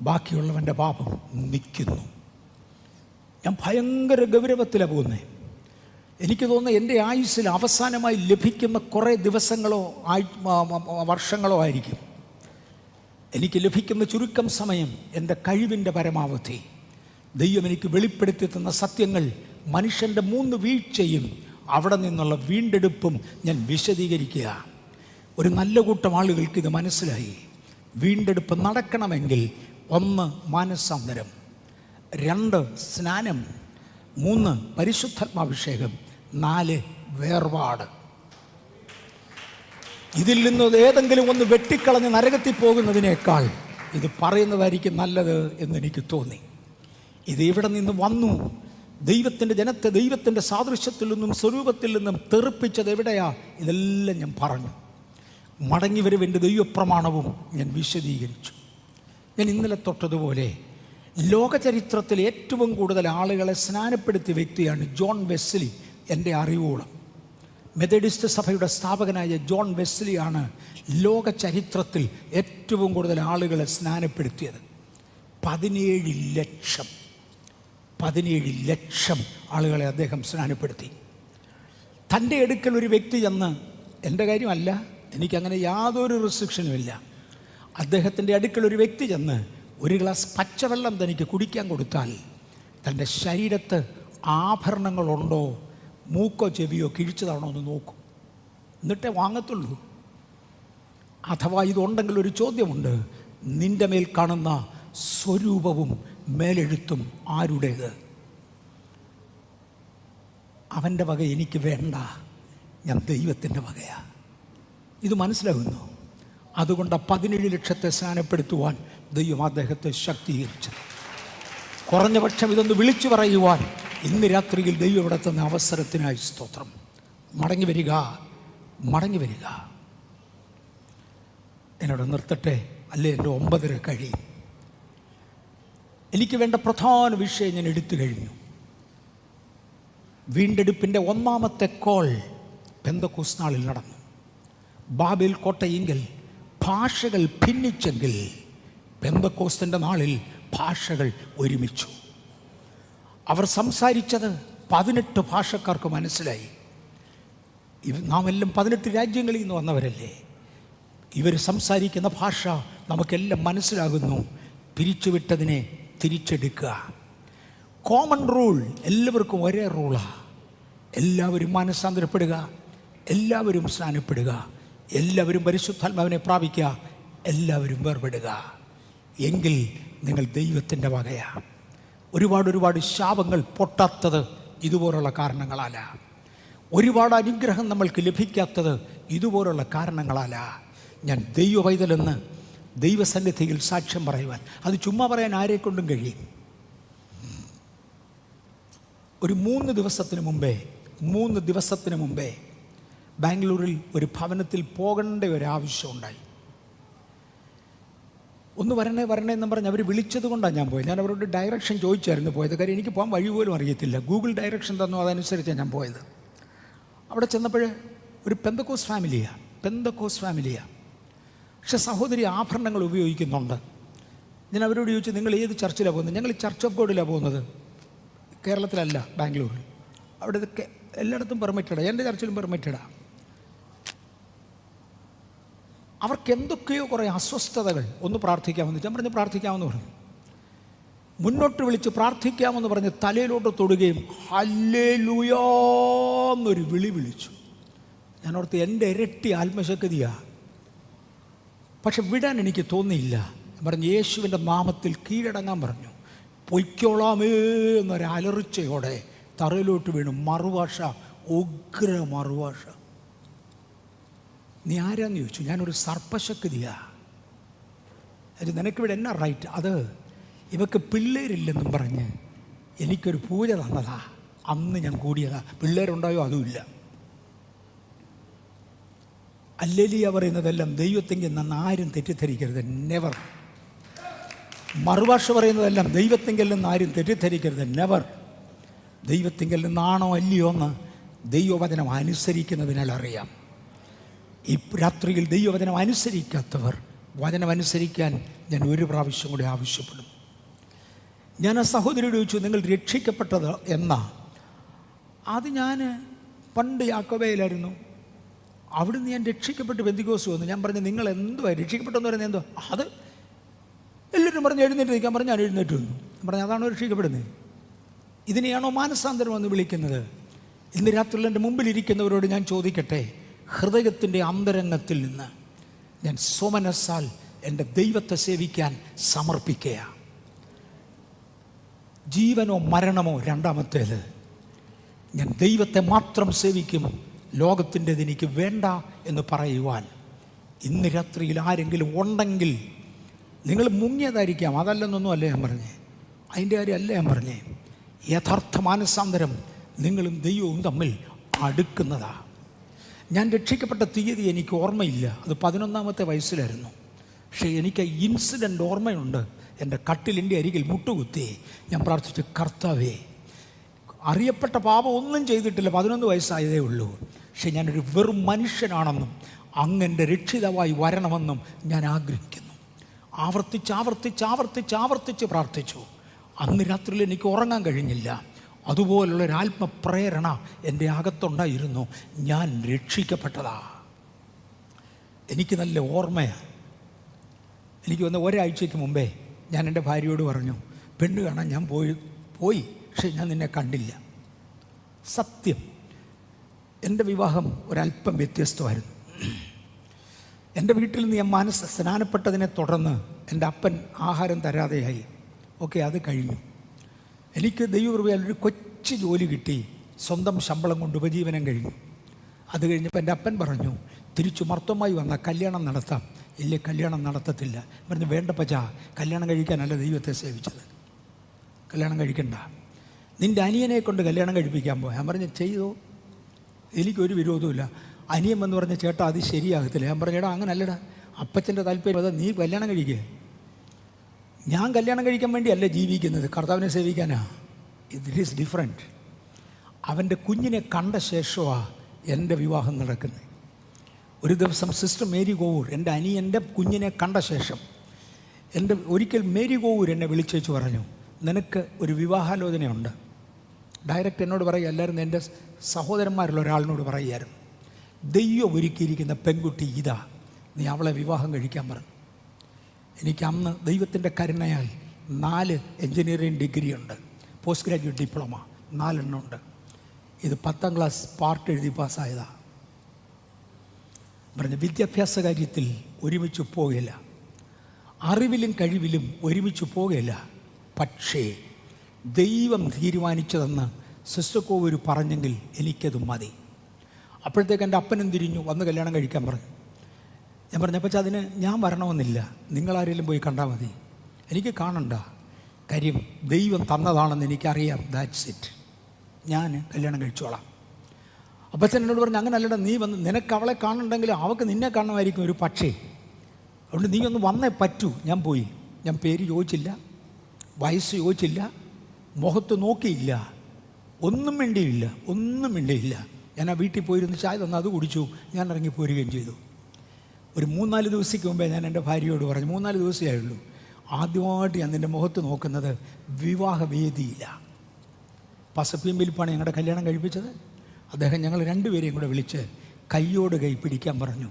A: ബാക്കിയുള്ളവൻ്റെ പാപം നിൽക്കുന്നു. ഞാൻ ഭയങ്കര ഗൗരവത്തിലാണ് പോകുന്നത്. എനിക്ക് തോന്നുന്നത് എൻ്റെ ആയുസ്സിൽ അവസാനമായി ലഭിക്കുന്ന കുറേ ദിവസങ്ങളോ വർഷങ്ങളോ ആയിരിക്കും. എനിക്ക് ലഭിക്കുന്ന ചുരുക്കം സമയം എൻ്റെ കഴിവിൻ്റെ പരമാവധി ദൈവം എനിക്ക് വെളിപ്പെടുത്തി തന്ന സത്യങ്ങൾ, മനുഷ്യൻ്റെ 3 വീഴ്ചയും അവിടെ നിന്നുള്ള വീണ്ടെടുപ്പും ഞാൻ വിശദീകരിക്കുക. ഒരു നല്ല കൂട്ടം ആളുകൾക്ക് ഇത് മനസ്സിലായി. വീണ്ടെടുപ്പ് നടക്കണമെങ്കിൽ 1, മാനസാന്തരം, 2, സ്നാനം, 3, പരിശുദ്ധാത്മാഭിഷേകം, 4, വേർപാട്. ഇതിൽ നിന്ന് ഏതെങ്കിലും ഒന്ന് വെട്ടിക്കളഞ്ഞ് നരകത്തിൽ പോകുന്നതിനേക്കാൾ ഇത് പറയുന്നതായിരിക്കും നല്ലത് എന്നെനിക്ക് തോന്നി. ഇത് ഇവിടെ നിന്ന് വന്നു. ദൈവത്തിൻ്റെ ജനത്തെ ദൈവത്തിൻ്റെ സാദൃശ്യത്തിൽ നിന്നും സ്വരൂപത്തിൽ നിന്നും തെറിപ്പിച്ചത് എവിടെയാ? ഇതെല്ലാം ഞാൻ പറഞ്ഞു. മടങ്ങി വരവിൻ്റെ ദൈവപ്രമാണവും ഞാൻ വിശദീകരിച്ചു. ഞാൻ ഇന്നലെ തൊട്ടതുപോലെ ലോകചരിത്രത്തിൽ ഏറ്റവും കൂടുതൽ ആളുകളെ സ്നാനപ്പെടുത്തിയ വ്യക്തിയാണ് ജോൺ വെസ്ലി. എൻ്റെ അറിവോളം മെത്തഡിസ്റ്റ് സഭയുടെ സ്ഥാപകനായ ജോൺ വെസ്ലിയാണ് ലോക ചരിത്രത്തിൽ ഏറ്റവും കൂടുതൽ ആളുകളെ സ്നാനപ്പെടുത്തിയത്. 17 ലക്ഷം ആളുകളെ അദ്ദേഹം സ്നാനപ്പെടുത്തി. തൻ്റെ അടുക്കൽ ഒരു വ്യക്തി ചെന്ന്, എൻ്റെ കാര്യമല്ല, എനിക്കങ്ങനെ യാതൊരു റെസ്ട്രിക്ഷനുമില്ല, അദ്ദേഹത്തിൻ്റെ അടുക്കൽ ഒരു വ്യക്തി ചെന്ന് ഒരു ഗ്ലാസ് പച്ചവെള്ളം തനിക്ക് കുടിക്കാൻ കൊടുത്താൽ തൻ്റെ ശരീരത്ത് ആഭരണങ്ങളുണ്ടോ, മൂക്കോ ചെവിയോ കിഴിച്ചതാണോ എന്ന് നോക്കും, എന്നിട്ടേ വാങ്ങത്തുള്ളൂ. അഥവാ ഇതുണ്ടെങ്കിൽ ഒരു ചോദ്യമുണ്ട്, നിൻ്റെ മേൽ കാണുന്ന സ്വരൂപവും മേലെഴുത്തും ആരുടേത്? അവൻ്റെ വക എനിക്ക് വേണ്ട, ഞാൻ ദൈവത്തിൻ്റെ വകയാ. ഇത് മനസ്സിലാകുന്നു. അതുകൊണ്ട് 17 ലക്ഷത്തെ സ്നാനപ്പെടുത്തുവാൻ ദൈവം അദ്ദേഹത്തെ ശക്തീകരിച്ചത്. കുറഞ്ഞ പക്ഷം ഇതൊന്ന് വിളിച്ചു പറയുവാൻ ഇന്ന് രാത്രിയിൽ ദൈവം ഇവിടെ തന്ന അവസരത്തിനായി സ്തോത്രം. മടങ്ങി വരിക, മടങ്ങി വരിക. എന്നോട് നിർത്തട്ടെ, അല്ലേ എൻ്റെ 9:30 കഴിയും. എനിക്ക് വേണ്ട പ്രധാന വിഷയം ഞാൻ എടുത്തു കഴിഞ്ഞു. വീണ്ടെടുപ്പിൻ്റെ ഒന്നാമത്തെ കോൾ പെന്തക്കോസ്ത് നാളിൽ നടന്നു. ബാബേൽ കോട്ടയെങ്കിൽ ഭാഷകൾ ഭിന്നിച്ചെങ്കിൽ പെന്തക്കോസ്തിൻ്റെ നാളിൽ ഭാഷകൾ ഒരുമിച്ചു. അവർ സംസാരിച്ചത് 18 ഭാഷക്കാർക്ക് മനസ്സിലായി. നാം എല്ലാം 18 രാജ്യങ്ങളിൽ നിന്ന് വന്നവരല്ലേ. ഇവർ സംസാരിക്കുന്ന ഭാഷ നമുക്കെല്ലാം മനസ്സിലാകുന്നു. പിരിച്ചുവിട്ടതിനെ തിരിച്ചെടുക്കുക. കോമൺ റൂൾ, എല്ലാവർക്കും ഒരേ റൂളാണ്. എല്ലാവരും മാനസാന്തരപ്പെടുക, എല്ലാവരും സ്നാനപ്പെടുക, എല്ലാവരും പരിശുദ്ധാത്മാവിനെ പ്രാപിക്കുക, എല്ലാവരും വേർപെടുക. എങ്കിൽ നിങ്ങൾ ദൈവത്തിൻ്റെ വകയാണ്. ഒരുപാട് ശാപങ്ങൾ പൊട്ടാത്തത് ഇതുപോലുള്ള കാരണങ്ങളാല. ഒരുപാട് അനുഗ്രഹം നമ്മൾക്ക് ലഭിക്കാത്തത് ഇതുപോലുള്ള കാരണങ്ങളാല. ഞാൻ ദൈവ പൈതലെന്ന് ദൈവസന്നിധിയിൽ സാക്ഷ്യം പറയുവാൻ, അത് ചുമ്മാ പറയാൻ ആരെക്കൊണ്ടും കഴിയും. ഒരു 3 ദിവസത്തിന് മുമ്പേ ബാംഗ്ലൂരിൽ ഒരു ഭവനത്തിൽ പോകേണ്ട ഒരാവശ്യമുണ്ടായി. ഒന്ന് വരണേ എന്ന് പറഞ്ഞ് അവർ വിളിച്ചത് കൊണ്ടാണ് ഞാൻ പോയത്. ഞാൻ അവരോട് ഡയറക്ഷൻ ചോദിച്ചായിരുന്നു പോയത്. കാര്യം എനിക്ക് പോകാൻ വഴി പോലും അറിയത്തില്ല. ഗൂഗിൾ ഡയറക്ഷൻ തന്നു, അതനുസരിച്ചാണ് ഞാൻ പോയത്. അവിടെ ചെന്നപ്പോൾ ഒരു പെന്തക്കോസ്ത് ഫാമിലിയാണ്. പക്ഷെ സഹോദരി ആഭരണങ്ങൾ ഉപയോഗിക്കുന്നുണ്ട്. ഞാൻ അവരോട് ചോദിച്ചു, നിങ്ങൾ ഏത് ചർച്ചിലാണ് പോകുന്നത്? ഞങ്ങൾ ചർച്ച് ഓഫ് ഗോഡിലാണ് പോകുന്നത്. കേരളത്തിലല്ല, ബാംഗ്ലൂരിൽ. അവിടെ ഇതൊക്കെ എല്ലായിടത്തും പെർമിറ്റഡാണ്, എൻ്റെ ചർച്ചിലും പെർമിറ്റഡാണ്. അവർക്ക് എന്തൊക്കെയോ കുറേ അസ്വസ്ഥതകൾ. ഒന്ന് പ്രാർത്ഥിക്കാമെന്ന് ഞാൻ പറഞ്ഞു, പ്രാർത്ഥിക്കാമെന്ന് പറഞ്ഞു. മുന്നോട്ട് വിളിച്ച് പ്രാർത്ഥിക്കാമെന്ന് പറഞ്ഞ് തലയിലോട്ട് തൊടുകയും ഹല്ലേലൂയാ എന്നൊരു വിളി വിളിച്ചു. ഞാനോർത്ത് എൻ്റെ ഇരട്ടി ആത്മശക്തിയാണ്. പക്ഷെ വിടാൻ എനിക്ക് തോന്നിയില്ല. പറഞ്ഞു യേശുവിൻ്റെ നാമത്തിൽ കീഴടങ്ങാൻ പറഞ്ഞു. പൊയ്ക്കോളാമേ എന്നൊരലർച്ചയോടെ തറയിലോട്ട് വീണു. മറുഭാഷ, ഉഗ്ര മറുഭാഷ. നീ ആരാന്ന് ചോദിച്ചു. ഞാനൊരു സർപ്പശക്തിയാ. അത് നിനക്കിവിടെ എന്നാ റൈറ്റ്? അത് ഇവക്ക് പിള്ളേരില്ലെന്നും പറഞ്ഞ് എനിക്കൊരു പൂജ തന്നതാ. അന്ന് ഞാൻ കൂടിയതാ. പിള്ളേരുണ്ടായോ? അതുമില്ല. അല്ലേലിയ പറയുന്നതെല്ലാം ദൈവത്തെങ്കിൽ നിന്ന് ആരും തെറ്റിദ്ധരിക്കരുത്. നെവർ. മറുഭാഷ പറയുന്നതെല്ലാം ദൈവത്തെങ്കിൽ നിന്ന് ആരും തെറ്റിദ്ധരിക്കരുത്. നെവർ. ദൈവത്തെങ്കിൽ നിന്നാണോ അല്ലയോ എന്ന് ദൈവവചനം അനുസരിക്കുന്നതിനാൽ അറിയാം. ഈ രാത്രിയിൽ ദൈവവചനം അനുസരിക്കാത്തവർ വചനം അനുസരിക്കാൻ ഞാൻ ഒരു പ്രാവശ്യം കൂടി ആവശ്യപ്പെടുന്നു. ഞാൻ ആ സഹോദരിയോട് ചോദിച്ചു, നിങ്ങൾ രക്ഷിക്കപ്പെട്ടത് എന്നാ? അത് ഞാൻ പണ്ട് യാക്കോബയിലായിരുന്നു, അവിടുന്ന് ഞാൻ രക്ഷിക്കപ്പെട്ട് പെന്തിക്കോസ് വന്നു. ഞാൻ പറഞ്ഞു, നിങ്ങൾ എന്തുവാ രക്ഷിക്കപ്പെട്ടെന്ന് പറയുന്നത്? എന്തോ അത് എല്ലാവരും പറഞ്ഞ് എഴുന്നേറ്റ് നിൽക്കാൻ പറഞ്ഞു. ഞാൻ എഴുന്നേറ്റ് വന്നു. പറഞ്ഞു, അതാണോ രക്ഷിക്കപ്പെടുന്നത്? ഇതിനെയാണോ മാനസാന്തരം എന്ന് വിളിക്കുന്നത്? ഇന്ന് രാത്രിയിൽ എൻ്റെ മുമ്പിലിരിക്കുന്നവരോട് ഞാൻ ചോദിക്കട്ടെ, ഹൃദയത്തിൻ്റെ അന്തരംഗത്തിൽ നിന്ന് ഞാൻ സ്വമനസ്സാൽ എൻ്റെ ദൈവത്തെ സേവിക്കാൻ സമർപ്പിക്കുക. ജീവനോ മരണമോ രണ്ടാമത്തേത്. ഞാൻ ദൈവത്തെ മാത്രം സേവിക്കും, ലോകത്തിൻ്റെത് എനിക്ക് വേണ്ട എന്ന് പറയുവാൻ ഇന്ന് രാത്രിയിൽ ആരെങ്കിലും ഉണ്ടെങ്കിൽ, നിങ്ങൾ മുങ്ങിയതായിരിക്കാം, അതല്ലെന്നൊന്നും അല്ല ഞാൻ പറഞ്ഞേ, അതിൻ്റെ കാര്യമല്ല ഞാൻ പറഞ്ഞേ. യഥാർത്ഥ മാനസാന്തരം നിങ്ങളും ദൈവവും തമ്മിൽ അടുക്കുന്നതാണ്. ഞാൻ രക്ഷിക്കപ്പെട്ട തീയതി എനിക്ക് ഓർമ്മയില്ല, അത് 11ാമത്തെ വയസ്സിലായിരുന്നു. പക്ഷേ എനിക്ക് ഇൻസിഡൻ്റ് ഓർമ്മയുണ്ട്. എൻ്റെ കട്ടിലിൻ്റെ അരികിൽ മുട്ടുകുത്തി ഞാൻ പ്രാർത്ഥിച്ചു, കർത്താവേ, അറിയപ്പെട്ട പാപം ഒന്നും ചെയ്തിട്ടില്ല, 11 വയസ്സായതേ ഉള്ളൂ. പക്ഷേ ഞാനൊരു വെറും മനുഷ്യനാണെന്നും അങ്ങൻ്റെ രക്ഷിതാവായി വരണമെന്നും ഞാൻ ആഗ്രഹിക്കുന്നു. ആവർത്തിച്ച് പ്രാർത്ഥിച്ചു. അന്ന് രാത്രിയിൽ എനിക്ക് ഉറങ്ങാൻ കഴിഞ്ഞില്ല. അതുപോലുള്ളൊരാത്മപ്രേരണ എൻ്റെ അകത്തുണ്ടായിരുന്നു. ഞാൻ രക്ഷിക്കപ്പെട്ടതാ. എനിക്ക് നല്ല ഓർമ്മയാണ്. എനിക്ക് വന്ന ഒരാഴ്ചയ്ക്ക് മുമ്പേ ഞാൻ എൻ്റെ ഭാര്യയോട് പറഞ്ഞു, പെണ്ണ് കാണാൻ ഞാൻ പോയി പക്ഷേ ഞാൻ നിന്നെ കണ്ടില്ല. സത്യം, എൻ്റെ വിവാഹം ഒരല്പം വ്യത്യസ്തമായിരുന്നു. എൻ്റെ വീട്ടിൽ നിന്ന് ഞാൻ സ്നാനപ്പെട്ടതിനെ തുടർന്ന് എൻ്റെ അപ്പൻ ആഹാരം തരാതെയായി. ഓക്കെ, അത് കഴിഞ്ഞു. എനിക്ക് ദൈവകൃപയാൽ ഒരു കൊച്ചു ജോലി കിട്ടി. സ്വന്തം ശമ്പളം കൊണ്ട് ഉപജീവനം കഴിഞ്ഞു. അത് കഴിഞ്ഞപ്പോൾ എൻ്റെ അപ്പൻ പറഞ്ഞു, തിരിച്ചു മർത്തമായി വന്നാൽ കല്യാണം നടത്താം. ഇല്ലേ, കല്യാണം നടത്തത്തില്ല. പറഞ്ഞു, വേണ്ട പച്ചാ, കല്യാണം കഴിക്കാനല്ല ദൈവത്തെ സേവിച്ചത്, കല്യാണം കഴിക്കണ്ട, നിൻ്റെ അനിയനെ കൊണ്ട് കല്യാണം കഴിപ്പിക്കാൻ പോയി. ഞാൻ പറഞ്ഞു, ചെയ്തോ, എനിക്കൊരു വിരോധമില്ല. അനിയൻ എന്ന് പറഞ്ഞ ചേട്ടാ അത് ശരിയാകത്തില്ല. ഞാൻ പറഞ്ഞു, എടാ അങ്ങനല്ലടാ, അപ്പച്ചൻ്റെ താല്പര്യം അതാ, നീ കല്യാണം കഴിക്കുക. ഞാൻ കല്യാണം കഴിക്കാൻ വേണ്ടിയല്ല ജീവിക്കുന്നത്, കർത്താവിനെ സേവിക്കാനാ. It is different. അവൻ്റെ കുഞ്ഞിനെ കണ്ട ശേഷമാണ് എൻ്റെ വിവാഹം നടക്കുന്നത്. ഒരു ദിവസം സിസ്റ്റർ മേരി കോവൂർ, എൻ്റെ അനിയൻ്റെ കുഞ്ഞിനെ കണ്ട ശേഷം ഒരിക്കൽ മേരി കോവൂർ എന്നെ വിളിച്ചേച്ച് പറഞ്ഞു, നിനക്ക് ഒരു വിവാഹാലോചനയുണ്ട്. ഡയറക്റ്റ് എന്നോട് പറയുക, എല്ലാവരും എൻ്റെ സഹോദരന്മാരുള്ള ഒരാളിനോട് പറയുമായിരുന്നു, ദൈവം ഒരുക്കിയിരിക്കുന്ന പെൺകുട്ടി ഇതാ, നീ അവളെ വിവാഹം കഴിക്കാൻ പറഞ്ഞു. എനിക്ക് അന്ന് ദൈവത്തിൻ്റെ കരുണയാൽ 4 എൻജിനീയറിംഗ് ഡിഗ്രി ഉണ്ട്, പോസ്റ്റ് ഗ്രാജുവേറ്റ് ഡിപ്ലോമ 4 എണ്ണം ഉണ്ട്. ഇത് 10ാം ക്ലാസ് പാർട്ട് എഴുതി പാസ്സായതാണ്. പറഞ്ഞ വിദ്യാഭ്യാസ കാര്യത്തിൽ ഒരുമിച്ച് പോകില്ല, അറിവിലും കഴിവിലും ഒരുമിച്ച് പോകില്ല. പക്ഷേ ദൈവം തീരുമാനിച്ചതെന്ന് സിസ്റ്റർ കോവൂർ പറഞ്ഞെങ്കിൽ എനിക്കത് മതി. അപ്പോഴത്തേക്ക് എൻ്റെ അപ്പനും തിരിഞ്ഞു വന്ന് കല്യാണം കഴിക്കാൻ പറഞ്ഞു. ഞാൻ പറഞ്ഞപ്പോൾ അതിന് ഞാൻ വരണമെന്നില്ല, നിങ്ങളാരെങ്കിലും പോയി കണ്ടാൽ മതി, എനിക്ക് കാണണ്ട, കാര്യം ദൈവം തന്നതാണെന്ന് എനിക്കറിയാം, ദാറ്റ്സ് ഇറ്റ്, ഞാൻ കല്യാണം കഴിച്ചോളാം. അപ്പച്ചൻ എന്നോട് പറഞ്ഞു, അങ്ങനെ അല്ലടാ, നീ വന്ന്, നിനക്ക് അവളെ കാണുന്നുണ്ടെങ്കിൽ അവൾക്ക് നിന്നെ കാണുമായിരിക്കും ഒരു പക്ഷേ, അതുകൊണ്ട് നീ ഒന്ന് വന്നേ പറ്റൂ. ഞാൻ പോയി. ഞാൻ പേര് ചോദിച്ചില്ല, വയസ്സ് ചോദിച്ചില്ല, മുഖത്ത് നോക്കിയില്ല, ഒന്നും മിണ്ടിയില്ല. ഞാൻ ആ വീട്ടിൽ പോയിരുന്ന് ചായ തന്നു, അത് കുടിച്ചു, ഞാൻ ഇറങ്ങി പോരുകയും ചെയ്തു. ഒരു 3-4 ദിവസത്തേക്ക് മുമ്പേ ഞാൻ എൻ്റെ ഭാര്യയോട് പറഞ്ഞു, 3-4 ദിവസമേ ആയുള്ളൂ, ആദ്യമായിട്ട് ഞാൻ നിൻ്റെ മുഖത്ത് നോക്കുന്നത് വിവാഹവേദിയിലാണ്. പസപ്പിയമ്പിലിപ്പാണ് ഞങ്ങളുടെ കല്യാണം കഴിപ്പിച്ചത്. അദ്ദേഹം ഞങ്ങൾ 2 പേരെയും കൂടെ വിളിച്ച് കൈയോട് കൈ പിടിക്കാൻ പറഞ്ഞു.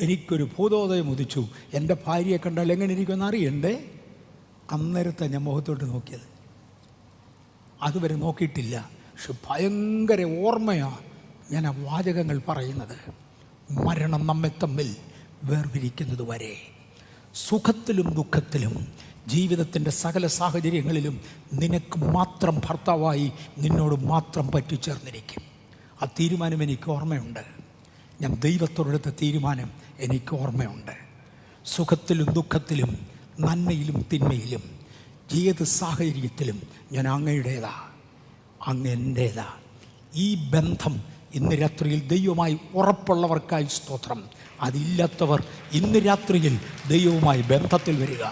A: എനിക്കൊരു ഭൂതോദയം ഉദിച്ചു. എൻ്റെ ഭാര്യയെ കണ്ടാൽ എങ്ങനെ ഇരിക്കുമെന്ന് അറിയണ്ടേ? അന്നേരത്തെ ഞാൻ മുഖത്തോട്ട് നോക്കിയത്, അതുവരെ നോക്കിയിട്ടില്ല. പക്ഷെ ഭയങ്കര ഓർമ്മയാണ് ഞാൻ ആ വാചകങ്ങൾ പറയുന്നത്. മരണം നമ്മെ തമ്മിൽ വേർപിരിക്കുന്നത് വരെ, സുഖത്തിലും ദുഃഖത്തിലും ജീവിതത്തിൻ്റെ സകല സാഹചര്യങ്ങളിലും നിനക്ക് മാത്രം ഭർത്താവായി നിന്നോട് മാത്രം പറ്റിച്ചേർന്നിരിക്കും. ആ തീരുമാനം എനിക്ക് ഓർമ്മയുണ്ട്. ഞാൻ ദൈവത്തോടെടുത്ത തീരുമാനം എനിക്ക് ഓർമ്മയുണ്ട്. സുഖത്തിലും ദുഃഖത്തിലും നന്മയിലും തിന്മയിലും ഏത് സാഹചര്യത്തിലും ഞാൻ അങ്ങയുടേതാ, അങ്ങ് എൻ്റേതാ. ഈ ബന്ധം ഇന്ന് രാത്രിയിൽ ദൈവവുമായി ഉറപ്പുള്ളവർക്കായി സ്തോത്രം. അതില്ലാത്തവർ ഇന്ന് രാത്രിയിൽ ദൈവവുമായി ബന്ധത്തിൽ വരിക.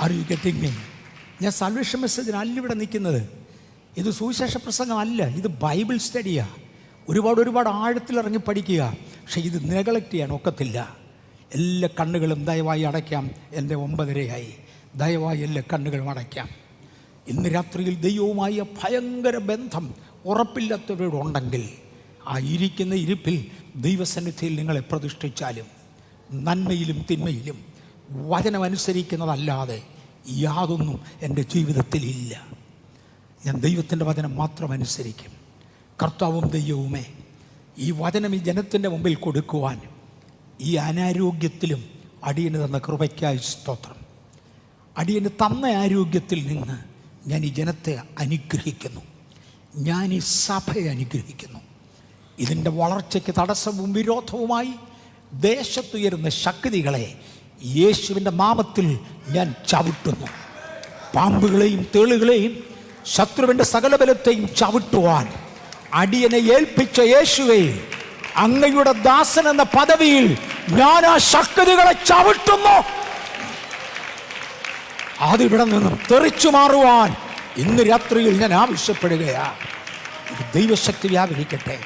A: Are you getting me? ഞാൻ സാൽവേഷൻ മെസ്സേജിനല്ല ഇവിടെ നിൽക്കുന്നത്. ഇത് സുവിശേഷ പ്രസംഗമല്ല, ഇത് ബൈബിൾ സ്റ്റഡിയാണ്. ഒരുപാട് ആഴത്തിലിറങ്ങി പഠിക്കുക. പക്ഷേ ഇത് നെഗ്ലക്റ്റ് ചെയ്യാൻ ഒക്കത്തില്ല. എല്ലാ കണ്ണുകളും ദയവായി അടയ്ക്കാം. എൻ്റെ 9:30 ദയവായി എല്ലാ കണ്ണുകളും അടയ്ക്കാം. ഇന്ന് രാത്രിയിൽ ദൈവവുമായി ഭയങ്കര ബന്ധം ഉറപ്പില്ലാത്തവരോടുണ്ടെങ്കിൽ ആ ഇരിക്കുന്ന ഇരിപ്പിൽ ദൈവസന്നിധിയിൽ നിങ്ങളെ പ്രതിഷ്ഠിച്ചാലും നന്മയിലും തിന്മയിലും വചനമനുസരിക്കുന്നതല്ലാതെ യാതൊന്നും എൻ്റെ ജീവിതത്തിലില്ല. ഞാൻ ദൈവത്തിൻ്റെ വചനം മാത്രം അനുസരിക്കും. കർത്താവും ദൈവവുമേ, ഈ വചനം ഈ ജനത്തിൻ്റെ മുമ്പിൽ കൊടുക്കുവാൻ ഈ അനാരോഗ്യത്തിലും അടിയന് തന്ന കൃപയ്ക്കായി സ്തോത്രം. അടിയന് തന്ന ആരോഗ്യത്തിൽ നിന്ന് ഞാൻ ഈ ജനത്തെ അനുഗ്രഹിക്കുന്നു. ഞാൻ ഈ സഭയെ അനുഗ്രഹിക്കുന്നു. ഇതിൻ്റെ വളർച്ചയ്ക്ക് തടസ്സവും വിരോധവുമായി ദേശത്തുയരുന്ന ശക്തികളെ യേശുവിൻ്റെ നാമത്തിൽ ഞാൻ ചവിട്ടുന്നു. പാമ്പുകളെയും തേളുകളെയും ശത്രുവിൻ്റെ സകല ബലത്തെയും ചവിട്ടുവാൻ അടിയനെ ഏൽപ്പിച്ച യേശുവേ, അങ്ങയുടെ ദാസൻ എന്ന പദവിയിൽ ഞാൻ ആ ശക്തികളെ ചവിട്ടുന്നു. അതിവിടെ നിന്നും തെറിച്ചു മാറുവാൻ ഇന്ന് രാത്രിയിൽ ഞാൻ ആവശ്യപ്പെടുകയാണ്. ദൈവശക്തി വ്യാപരിക്കട്ടെ.